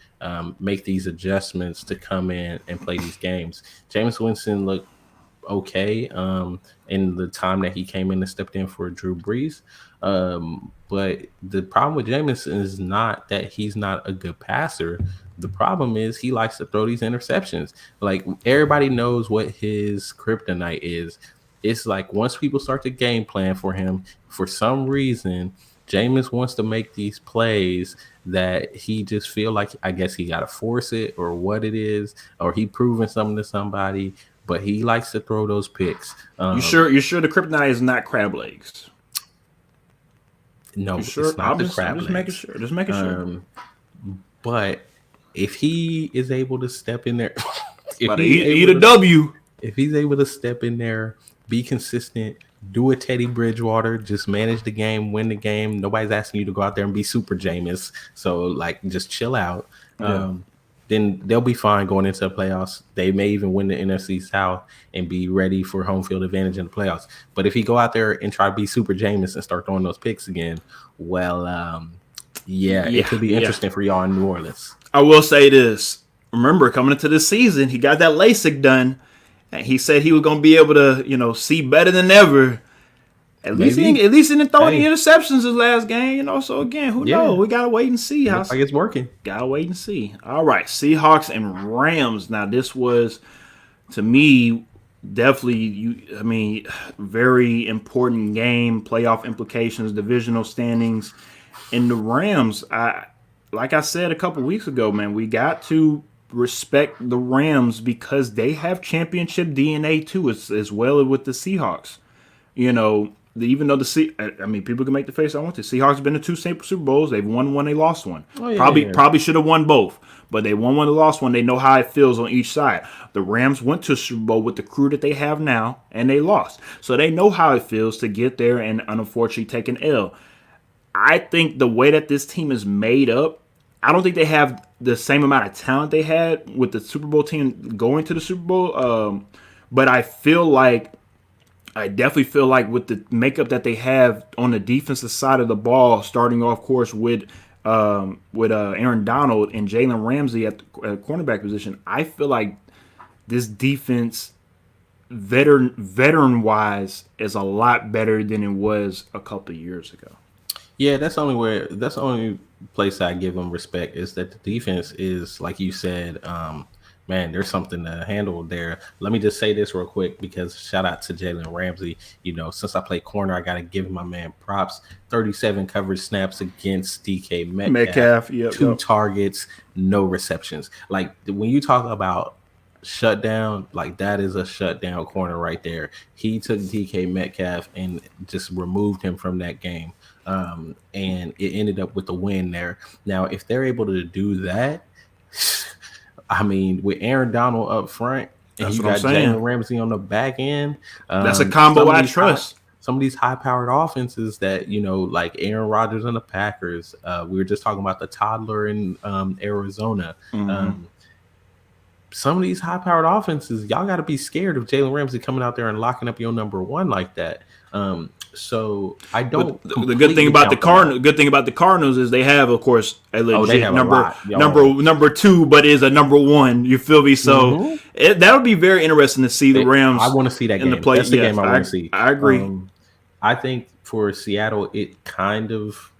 make these adjustments to come in and play these games. Jameis Winston looked okay in the time that he came in and stepped in for Drew Brees. But the problem with Jameis is not that he's not a good passer. The problem is he likes to throw these interceptions. Like everybody knows what his kryptonite is. It's like once people start to game plan for him, for some reason, Jameis wants to make these plays that he just feel like I guess he got to force it or what it is, or he proving something to somebody. But he likes to throw those picks. You sure the kryptonite is not crab legs? No, Sure? it's not the crab I'm legs. just making sure. But if he is able to step in there, eat a W. If he's able to step in there, be consistent, do a Teddy Bridgewater, just manage the game, win the game. Nobody's asking you to go out there and be super Jameis. So like, just chill out. Yeah. Then they'll be fine going into the playoffs. They may even win the NFC South and be ready for home field advantage in the playoffs. But if he go out there and try to be super Jameis and start throwing those picks again, well, it could be interesting for y'all in New Orleans. I will say this. Remember, coming into this season, he got that LASIK done, and he said he was going to be able to, see better than ever. At least he didn't throw any interceptions his last game, So again, who knows? We gotta wait and see how. Looks like it's working. Gotta wait and see. All right, Seahawks and Rams. Now this was, to me, definitely very important game. Playoff implications, divisional standings, and the Rams. Like I said a couple weeks ago, man, we got to respect the Rams because they have championship DNA too, as well with the Seahawks. Even though people can make the face I want to. Seahawks have been to 2 Super Bowls. They've won one, they lost one. Oh, yeah, Probably should have won both, but they won one, they lost one. They know how it feels on each side. The Rams went to a Super Bowl with the crew that they have now, and they lost. So they know how it feels to get there and unfortunately take an L. I think the way that this team is made up, I don't think they have the same amount of talent they had with the Super Bowl team going to the Super Bowl. But I definitely feel like with the makeup that they have on the defensive side of the ball, starting off course with Aaron Donald and Jalen Ramsey at the cornerback position, I feel like this defense, veteran wise, is a lot better than it was a couple of years ago. Yeah, that's the only place I give them respect is that the defense is, like you said, man, there's something to handle there. Let me just say this real quick because shout out to Jalen Ramsey. Since I play corner, I got to give my man props. 37 coverage snaps against DK Metcalf. Yep, 2 targets, no receptions. Like when you talk about shutdown, like that is a shutdown corner right there. He took DK Metcalf and just removed him from that game. And it ended up with a win there. Now, if they're able to do that, with Aaron Donald up front and you got Jalen Ramsey on the back end, that's a combo I trust. Some of these high-powered offenses that, like Aaron Rodgers and the Packers, we were just talking about the toddler in Arizona. Mm-hmm. Some of these high-powered offenses, y'all got to be scared of Jalen Ramsey coming out there and locking up your number one like that. So I don't. The good thing about the Cardinals is they have, of course, a legit number 2, but is a number 1. You feel me? So that would be very interesting to see the Rams. I want to see that game. That's the game I want to see. I agree. I think for Seattle, it kind of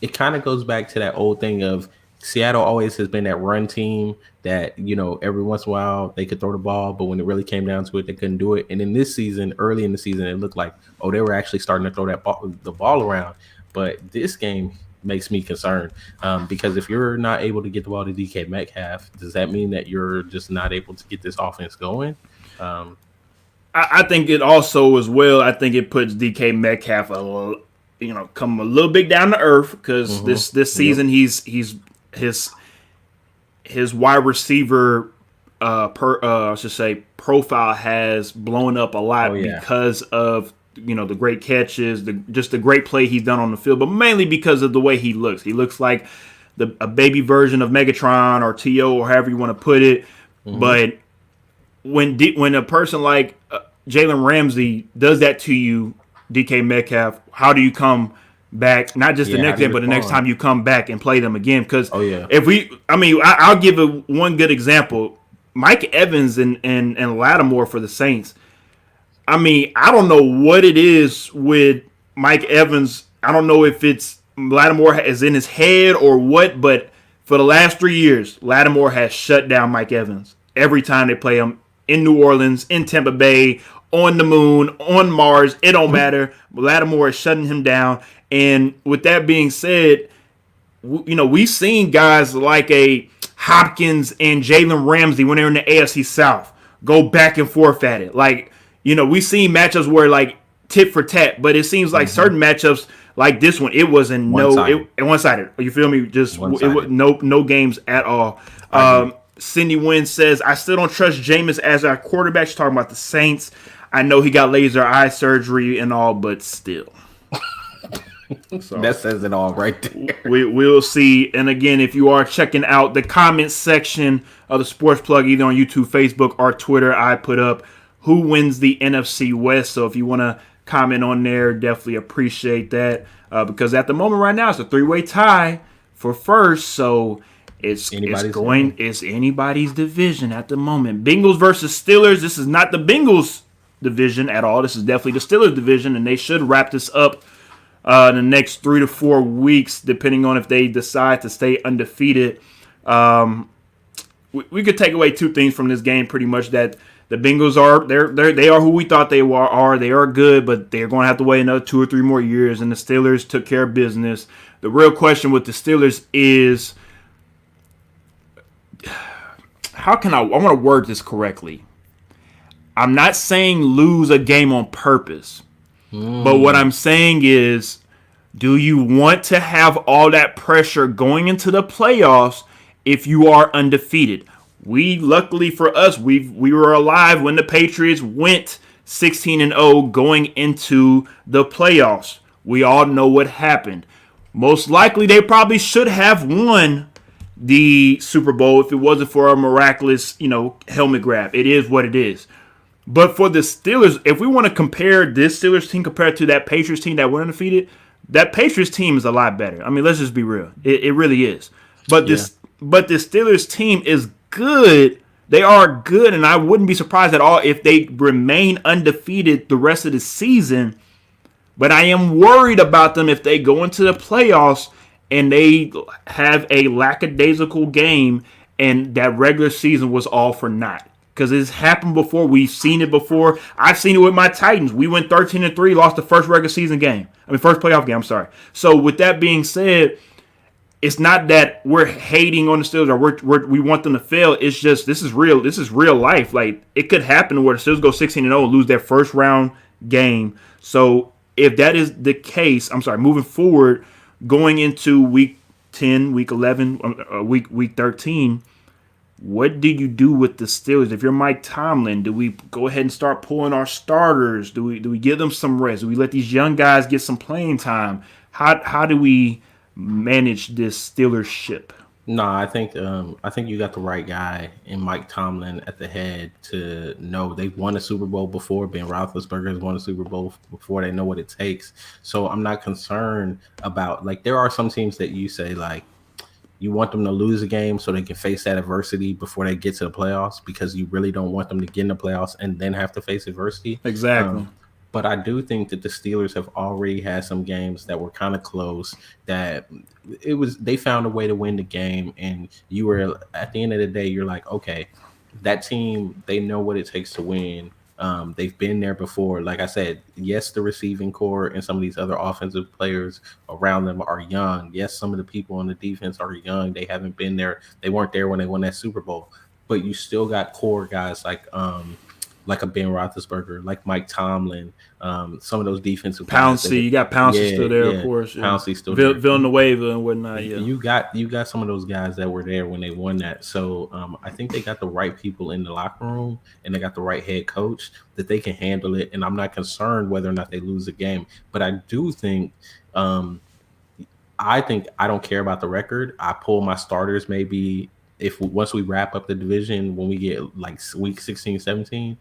goes back to that old thing of Seattle always has been that run team that, every once in a while they could throw the ball, but when it really came down to it, they couldn't do it. And in this season, early in the season, it looked like, they were actually starting to throw the ball around. But this game makes me concerned because if you're not able to get the ball to DK Metcalf, does that mean that you're just not able to get this offense going? I think it also as well. I think it puts DK Metcalf come a little bit down to earth because this season his wide receiver profile has blown up a lot because of the great catches, the great play he's done on the field, but mainly because of the way he looks. He looks like a baby version of Megatron or T.O. or however you want to put it. But when a person like Jalen Ramsey does that to you, DK Metcalf, how do you come back? Not just the next day, but the next time you come back and play them again. Because I'll give one good example. Mike Evans and Lattimore for the Saints. I don't know what it is with Mike Evans. I don't know if it's Lattimore is in his head or what, but For the last 3 years, Lattimore has shut down Mike Evans every time they play him in New Orleans, in Tampa Bay, on the moon, on Mars. It don't matter. Lattimore is shutting him down. And with that being said, we've seen guys like a Hopkins and Jalen Ramsey when they're in the AFC South go back and forth at it. Like, we've seen matchups where like tit for tat, but it seems like certain matchups like this one, it wasn't one-sided. You feel me? Just it was no games at all. Cindy Wynn says, I still don't trust Jameis as our quarterback. She's talking about the Saints. I know he got laser eye surgery and all, but still. So, that says it all right there. We'll see. And again, if you are checking out the comment section of the Sports Plug, either on YouTube, Facebook, or Twitter, I put up who wins the NFC West. So if you want to comment on there, definitely appreciate that. Because at the moment right now, it's a 3-way tie for first. So it's anybody's division at the moment. Bengals versus Steelers. This is not the Bengals division at all. This is definitely the Steelers division, and they should wrap this up in the next 3 to 4 weeks, depending on if they decide to stay undefeated. We could take away two things from this game, pretty much, that the Bengals they are who we thought they are. They are good, but they're going to have to wait another 2 or 3 more years, and the Steelers took care of business. The real question with the Steelers is, I want to word this correctly. I'm not saying lose a game on purpose. But what I'm saying is, do you want to have all that pressure going into the playoffs if you are undefeated? Luckily for us, we were alive when the Patriots went 16-0 going into the playoffs. We all know what happened. Most likely, they probably should have won the Super Bowl if it wasn't for a miraculous, helmet grab. It is what it is. But for the Steelers, if we want to compare this Steelers team compared to that Patriots team that went undefeated, that Patriots team is a lot better. I mean, let's just be real. It really is. But this Steelers team is good. They are good, and I wouldn't be surprised at all if they remain undefeated the rest of the season. But I am worried about them if they go into the playoffs and they have a lackadaisical game and that regular season was all for naught. Because it's happened before. We've seen it before. I've seen it with my Titans. We went 13-3, lost the first regular season game. First playoff game, I'm sorry. So with that being said, it's not that we're hating on the Steelers or we want them to fail. It's just this is real. This is real life. Like, it could happen where the Steelers go 16-0 and lose their first round game. So if that is the case, moving forward, going into week 10, week 11, week 13, what do you do with the Steelers? If you're Mike Tomlin, do we go ahead and start pulling our starters? Do we give them some rest? Do we let these young guys get some playing time? How do we manage this Steelers ship? No, I think you got the right guy in Mike Tomlin at the head to know they've won a Super Bowl before. Ben Roethlisberger has won a Super Bowl before. They know what it takes. So I'm not concerned about, like, there are some teams that you say, like, you want them to lose a game so they can face that adversity before they get to the playoffs, because you really don't want them to get in the playoffs and then have to face adversity. Exactly. But I do think that the Steelers have already had some games that were kind of close, that they found a way to win the game. And you were, at the end of the day, you're like, okay, that team, they know what it takes to win. They've been there before. Like I said, yes, the receiving core and some of these other offensive players around them are young. Yes, some of the people on the defense are young. They haven't been there. They weren't there when they won that Super Bowl. But you still got core guys like a Ben Roethlisberger, like Mike Tomlin, some of those defensive guys. Pouncey, you got Pouncey still there, of course. Pouncey still there. Villanueva and whatnot. Yeah, you got some of those guys that were there when they won that. So I think they got the right people in the locker room, and they got the right head coach that they can handle it. And I'm not concerned whether or not they lose a game, but I do think. I don't care about the record. I pull my starters maybe once we wrap up the division, when we get like week 16, 17,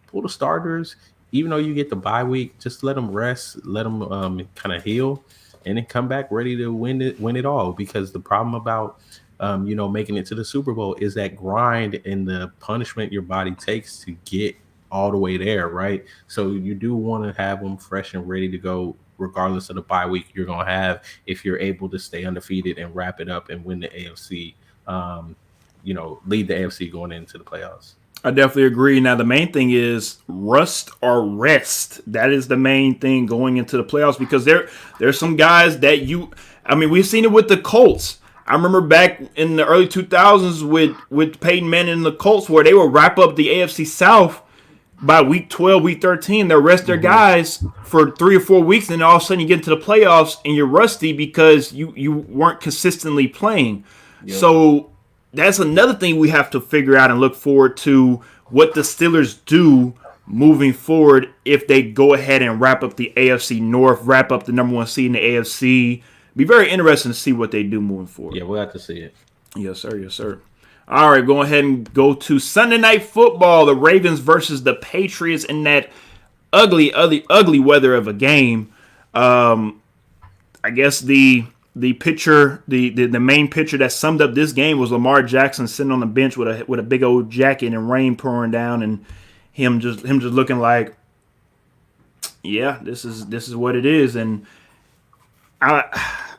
pull the starters. Even though you get the bye week, just let them rest, let them kind of heal, and then come back ready to win it all. Because the problem about making it to the Super Bowl is that grind and the punishment your body takes to get all the way there, right? So you do want to have them fresh and ready to go, regardless of the bye week you're gonna have. If you're able to stay undefeated and wrap it up and win the AFC, lead the AFC going into the playoffs. I definitely agree. Now, the main thing is rust or rest. That is the main thing going into the playoffs, because there's some guys that we've seen it with the Colts. I remember back in the early 2000s with Peyton Manning and the Colts, where they would wrap up the AFC South by week 12, week 13. They'll rest their guys for 3 or 4 weeks, and then all of a sudden you get into the playoffs and you're rusty because you weren't consistently playing. Yep. So that's another thing we have to figure out and look forward to, what the Steelers do moving forward if they go ahead and wrap up the AFC North, wrap up the number 1 seed in the AFC. Be very interesting to see what they do moving forward. Yeah, we'll have to see it. Yes, sir. Yes, sir. All right, go ahead and go to Sunday Night Football. The Ravens versus the Patriots in that ugly weather of a game. I guess the picture, the main picture that summed up this game was Lamar Jackson sitting on the bench with a big old jacket and rain pouring down, and him just looking like, yeah, this is what it is. And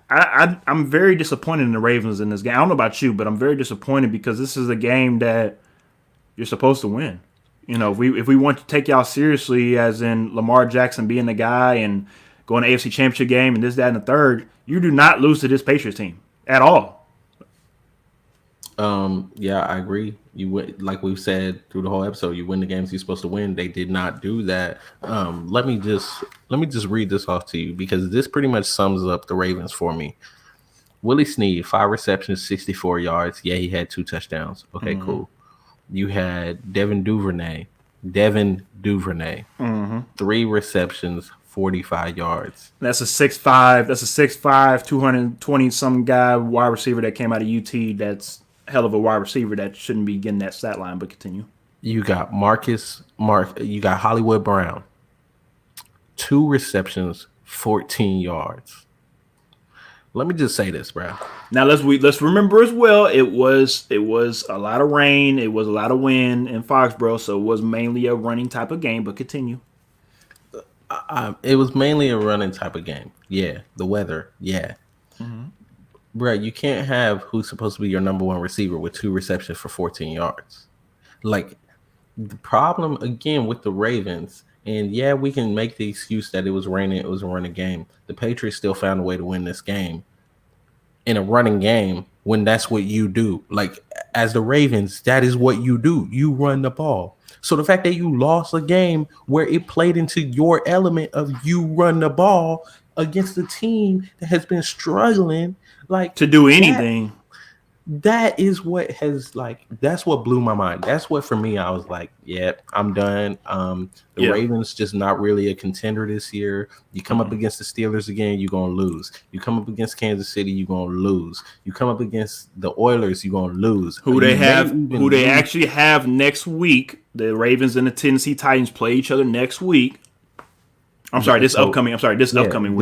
I'm very disappointed in the Ravens in this game. I don't know about you, but I'm very disappointed because this is a game that you're supposed to win. If we want to take y'all seriously, as in Lamar Jackson being the guy and going to AFC Championship game and this, that, and the third, you do not lose to this Patriots team at all. Yeah, I agree. You win, like we've said through the whole episode, you win the games you're supposed to win. They did not do that. Let me just read this off to you, because this pretty much sums up the Ravens for me. Willie Snead, 5 receptions, 64 yards. Yeah, he had 2 touchdowns. Okay, cool. You had Devin Duvernay, 3 receptions, 45 yards. That's a 6'5", 220-some guy wide receiver that came out of UT. That's hell of a wide receiver that shouldn't be getting that stat line, but continue. You got you got Hollywood Brown, 2 receptions, 14 yards. Let me just say this, bro. Now let's remember as well, it was a lot of rain, it was a lot of wind in Foxborough, so it was mainly a running type of game, but continue. It was mainly a running type of game. Yeah, the weather. Yeah. Bro, you can't have who's supposed to be your number 1 receiver with 2 receptions for 14 yards. Like, the problem, again, with the Ravens, and yeah, we can make the excuse that it was raining, it was a running game. The Patriots still found a way to win this game in a running game when that's what you do. Like, as the Ravens, that is what you do. You run the ball. So the fact that you lost a game where it played into your element of you run the ball against a team that has been struggling to do anything. That is what that's what blew my mind. That's what, for me, I was like, yeah, I'm done. The Ravens just not really a contender this year. You come up against the Steelers again, you're going to lose. You come up against Kansas City, you're going to lose. You come up against the Oilers, you're going to lose. Who they actually have next week. The Ravens and the Tennessee Titans play each other next week. This upcoming week. I apologize. This upcoming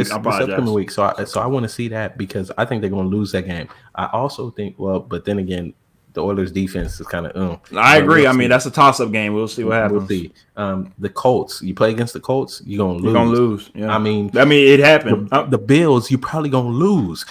week. So I want to see that, because I think they're going to lose that game. I also think, but then again, the Oilers defense is kind of. I agree. That's a toss-up game. We'll see what happens. We'll see. The Colts. You play against the Colts, you're going to lose. You're going to lose. Yeah. It happened. The Bills, you probably going to lose.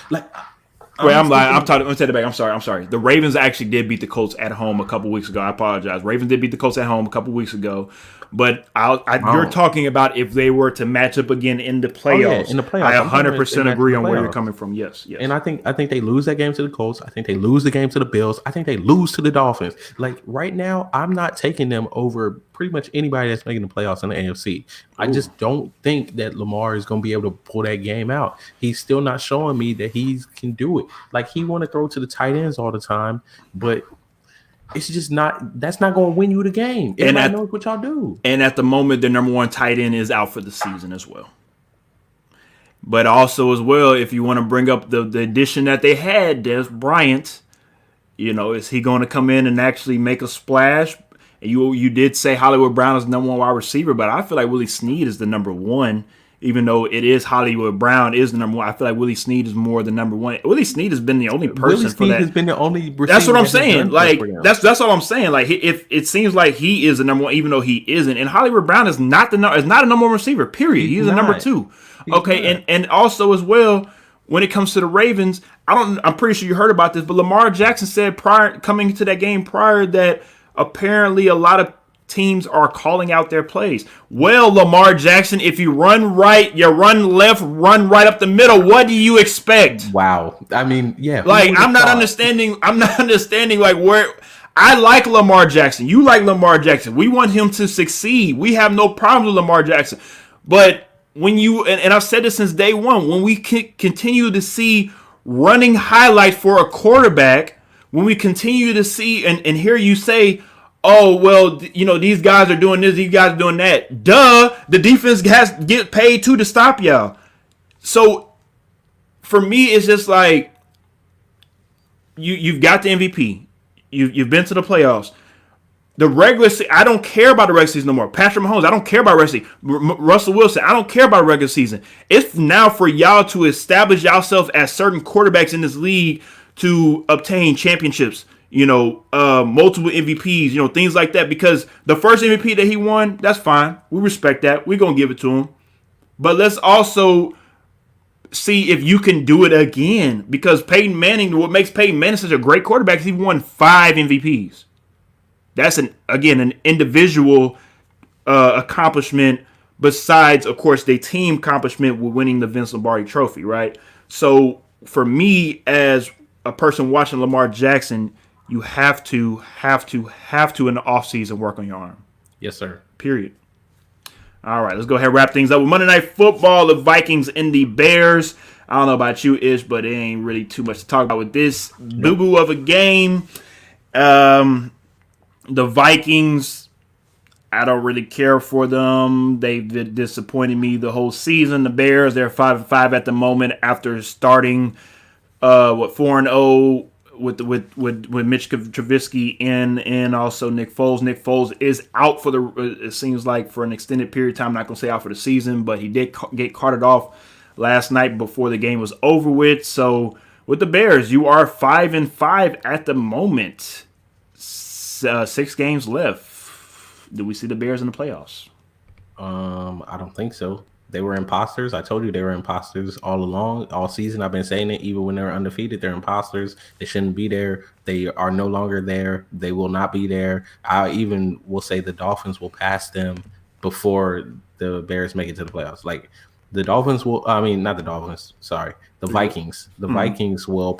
I'm taking it back. I'm sorry. The Ravens actually did beat the Colts at home a couple weeks ago. I apologize. Ravens did beat the Colts at home a couple weeks ago. But you're talking about if they were to match up again in the playoffs. In the playoffs. I 100% agree on where you're coming from. Yes. And I think they lose that game to the Colts. I think they lose the game to the Bills. I think they lose to the Dolphins. Like, right now, I'm not taking them over pretty much anybody that's making the playoffs in the AFC. I just don't think that Lamar is going to be able to pull that game out. He's still not showing me that he can do it. Like, he want to throw to the tight ends all the time, but it's just not. That's not going to win you the game. Everybody knows what y'all do. And at the moment, their number 1 tight end is out for the season as well. But also as well, if you want to bring up the addition that they had, Des Bryant, is he going to come in and actually make a splash? And you did say Hollywood Brown is the number 1 wide receiver, but I feel like Willie Snead is the number 1 even though it is Hollywood Brown is the number one. I feel like Willie Snead is more the number one. Willie Snead has been the only person Willie for Snead that. has been the only. That's what I'm saying. Like that's all I'm saying. Like if it seems like he is the number one, even though he isn't. And Hollywood Brown is not a number one receiver. Period. He's a number two. And also as well, when it comes to the Ravens, I'm pretty sure you heard about this, but Lamar Jackson said coming to that game prior that apparently a lot of teams are calling out their plays. Well, Lamar Jackson, if you run right, you run left, run right up the middle, what do you expect? Wow. I mean, yeah. Like, I'm not understanding like where I like Lamar Jackson. You like Lamar Jackson. We want him to succeed. We have no problem with Lamar Jackson. But when you, and I've said this since day one, when we continue to see running highlights for a quarterback, when we continue to see and hear you say, oh, well, these guys are doing this, these guys are doing that. Duh, the defense has to get paid too to stop y'all. So for me, it's just like you've got the MVP. You've been to the playoffs. The regular season, I don't care about the regular season no more. Patrick Mahomes, I don't care about regular season. Russell Wilson, I don't care about regular season. It's now for y'all to establish yourselves as certain quarterbacks in this league to obtain championships. Multiple MVPs, things like that. Because the first MVP that he won, that's fine. We respect that. We're going to give it to him. But let's also see if you can do it again. Because Peyton Manning, what makes Peyton Manning such a great quarterback is he won 5 MVPs. That's, an individual accomplishment besides, of course, the team accomplishment with winning the Vince Lombardi Trophy, right? So for me, as a person watching Lamar Jackson, you have to in the offseason work on your arm. Yes, sir. Period. All right, let's go ahead and wrap things up with Monday Night Football, the Vikings and the Bears. I don't know about you, Ish, but it ain't really too much to talk about with this boo-boo of a game. The Vikings, I don't really care for them. They've disappointed me the whole season. The Bears, they're 5-5 at the moment after starting 4-0 with Mitch Trubisky and also Nick Foles. Nick Foles is out it seems like for an extended period of time. I'm not going to say out for the season, but he did get carted off last night before the game was over with. So with the Bears, you are 5-5 at the moment. 6 games left. Do we see the Bears in the playoffs? I don't think so. They were imposters. I told you they were imposters all along, all season. I've been saying it. Even when they were undefeated, they're imposters. They shouldn't be there. They are no longer there. They will not be there. I even will say the Dolphins will pass them before the Bears make it to the playoffs. Like the Dolphins will. I mean, not the Dolphins. Sorry, the Vikings. The Vikings will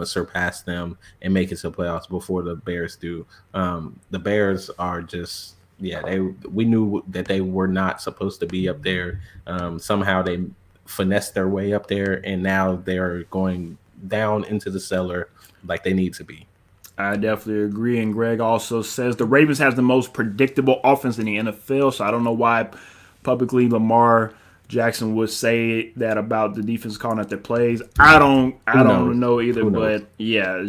surpass them and make it to the playoffs before the Bears do. The Bears are just. Yeah, we knew that they were not supposed to be up there. Somehow they finessed their way up there, and now they're going down into the cellar like they need to be. I definitely agree. And Greg also says the Ravens has the most predictable offense in the NFL, so I don't know why publicly Lamar Jackson would say that about the defense calling out their plays. I don't know either, but yeah,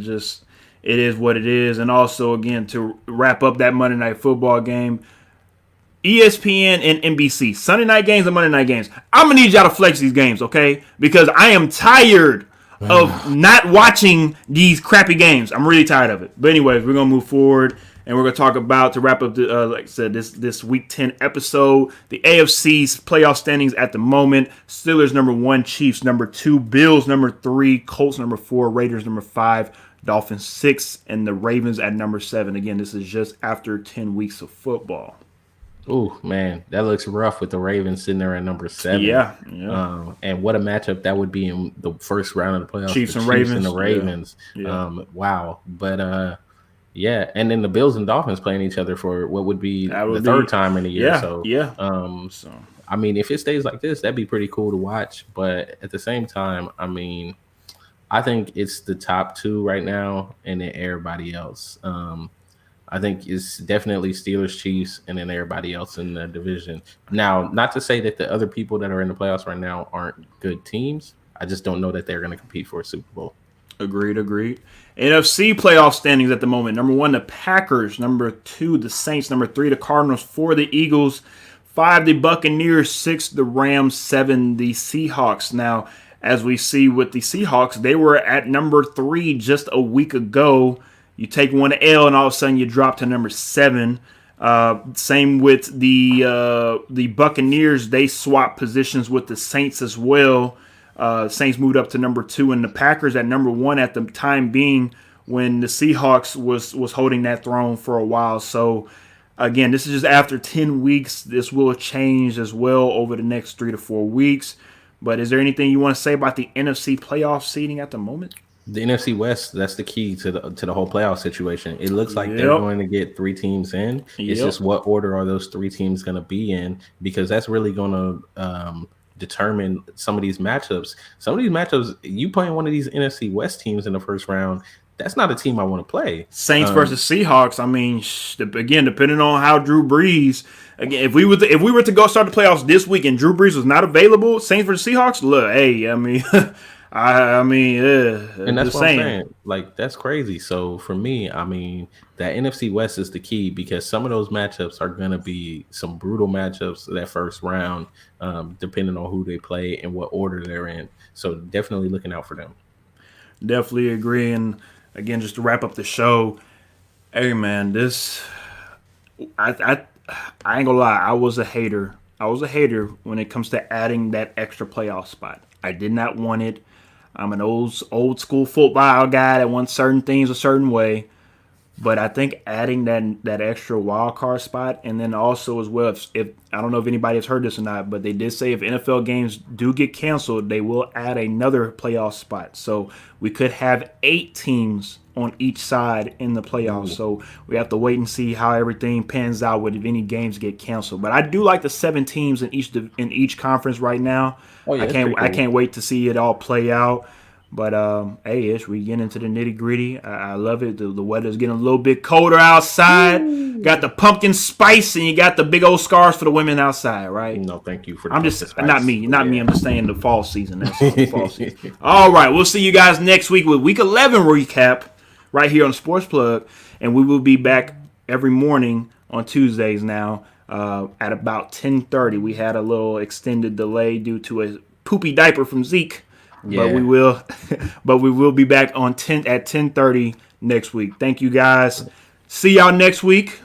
it is what it is. And also, again, to wrap up that Monday Night Football game, ESPN and NBC, Sunday night games and Monday night games. I'm going to need y'all to flex these games, okay? Because I am tired of not watching these crappy games. I'm really tired of it. But anyways, we're going to move forward, and we're going to talk about, to wrap up, like I said, this Week 10 episode, the AFC's playoff standings at the moment. Steelers number 1, Chiefs number 2, Bills number 3, Colts number 4, Raiders number 5, Dolphins 6, and the Ravens at number 7. Again, this is just after 10 weeks of football. Oh, man, that looks rough with the Ravens sitting there at number 7. Yeah. And what a matchup that would be in the first round of the playoffs. Chiefs and Ravens. Yeah. Wow. But, yeah, and then the Bills and Dolphins playing each other for what would be the third time in a year. So, I mean, if it stays like this, that'd be pretty cool to watch. But at the same time, I mean, I think it's the top 2 right now, and then everybody else. I think it's definitely Steelers, Chiefs, and then everybody else in the division. Now, not to say that the other people that are in the playoffs right now aren't good teams. I just don't know that they're going to compete for a Super Bowl. Agreed. NFC playoff standings at the moment. Number 1, the Packers. Number 2, the Saints. Number 3, the Cardinals. 4, the Eagles. 5, the Buccaneers. 6, the Rams. 7, the Seahawks. Now, as we see with the Seahawks, they were at number 3 just a week ago. You take one L, and all of a sudden you drop to number 7. Same with the Buccaneers. They swapped positions with the Saints as well. Saints moved up to number 2, and the Packers at number 1 at the time being when the Seahawks was holding that throne for a while. So, again, this is just after 10 weeks. This will change as well over the next 3 to 4 weeks. But is there anything you want to say about the NFC playoff seeding at the moment? The NFC West, that's the key to the whole playoff situation. It looks like they're going to get 3 teams in. It's just what order are those 3 teams going to be in, because that's really going to determine some of these matchups. Some of these matchups, you playing one of these NFC West teams in the first round, that's not a team I want to play. Saints versus Seahawks. I mean, again, depending on how Drew Brees. Again, if we were to go start the playoffs this week and Drew Brees was not available, Saints versus Seahawks. Look, hey, I mean, and that's what I'm saying. Like, that's crazy. So for me, I mean, that NFC West is the key, because some of those matchups are going to be some brutal matchups that first round, depending on who they play and what order they're in. So definitely looking out for them. Definitely agree. And again, just to wrap up the show, hey man, I ain't gonna lie, I was a hater. When it comes to adding that extra playoff spot. I did not want it. I'm an old school football guy that wants certain things a certain way. But I think adding that extra wild card spot, and then also as well, if I don't know if anybody has heard this or not, but they did say if NFL games do get canceled, they will add another playoff spot. So we could have 8 teams on each side in the playoffs. So we have to wait and see how everything pans out with if any games get canceled. But I do like the 7 teams in each conference right now. Oh, yeah, I can't wait to see it all play out. But, hey, Ish, we get into the nitty-gritty. I love it. The weather's getting a little bit colder outside. Ooh. Got the pumpkin spice, and you got the big old scarves for the women outside, right? No, thank you for the I'm just spice. Not me. I'm just saying the fall season. That's all, the fall season. All right, we'll see you guys next week with Week 11 recap right here on Sports Plug. And we will be back every morning on Tuesdays now at about 10:30. We had a little extended delay due to a poopy diaper from Zeke. Yeah. But we will be back at 10:30 next week. Thank you guys. See y'all next week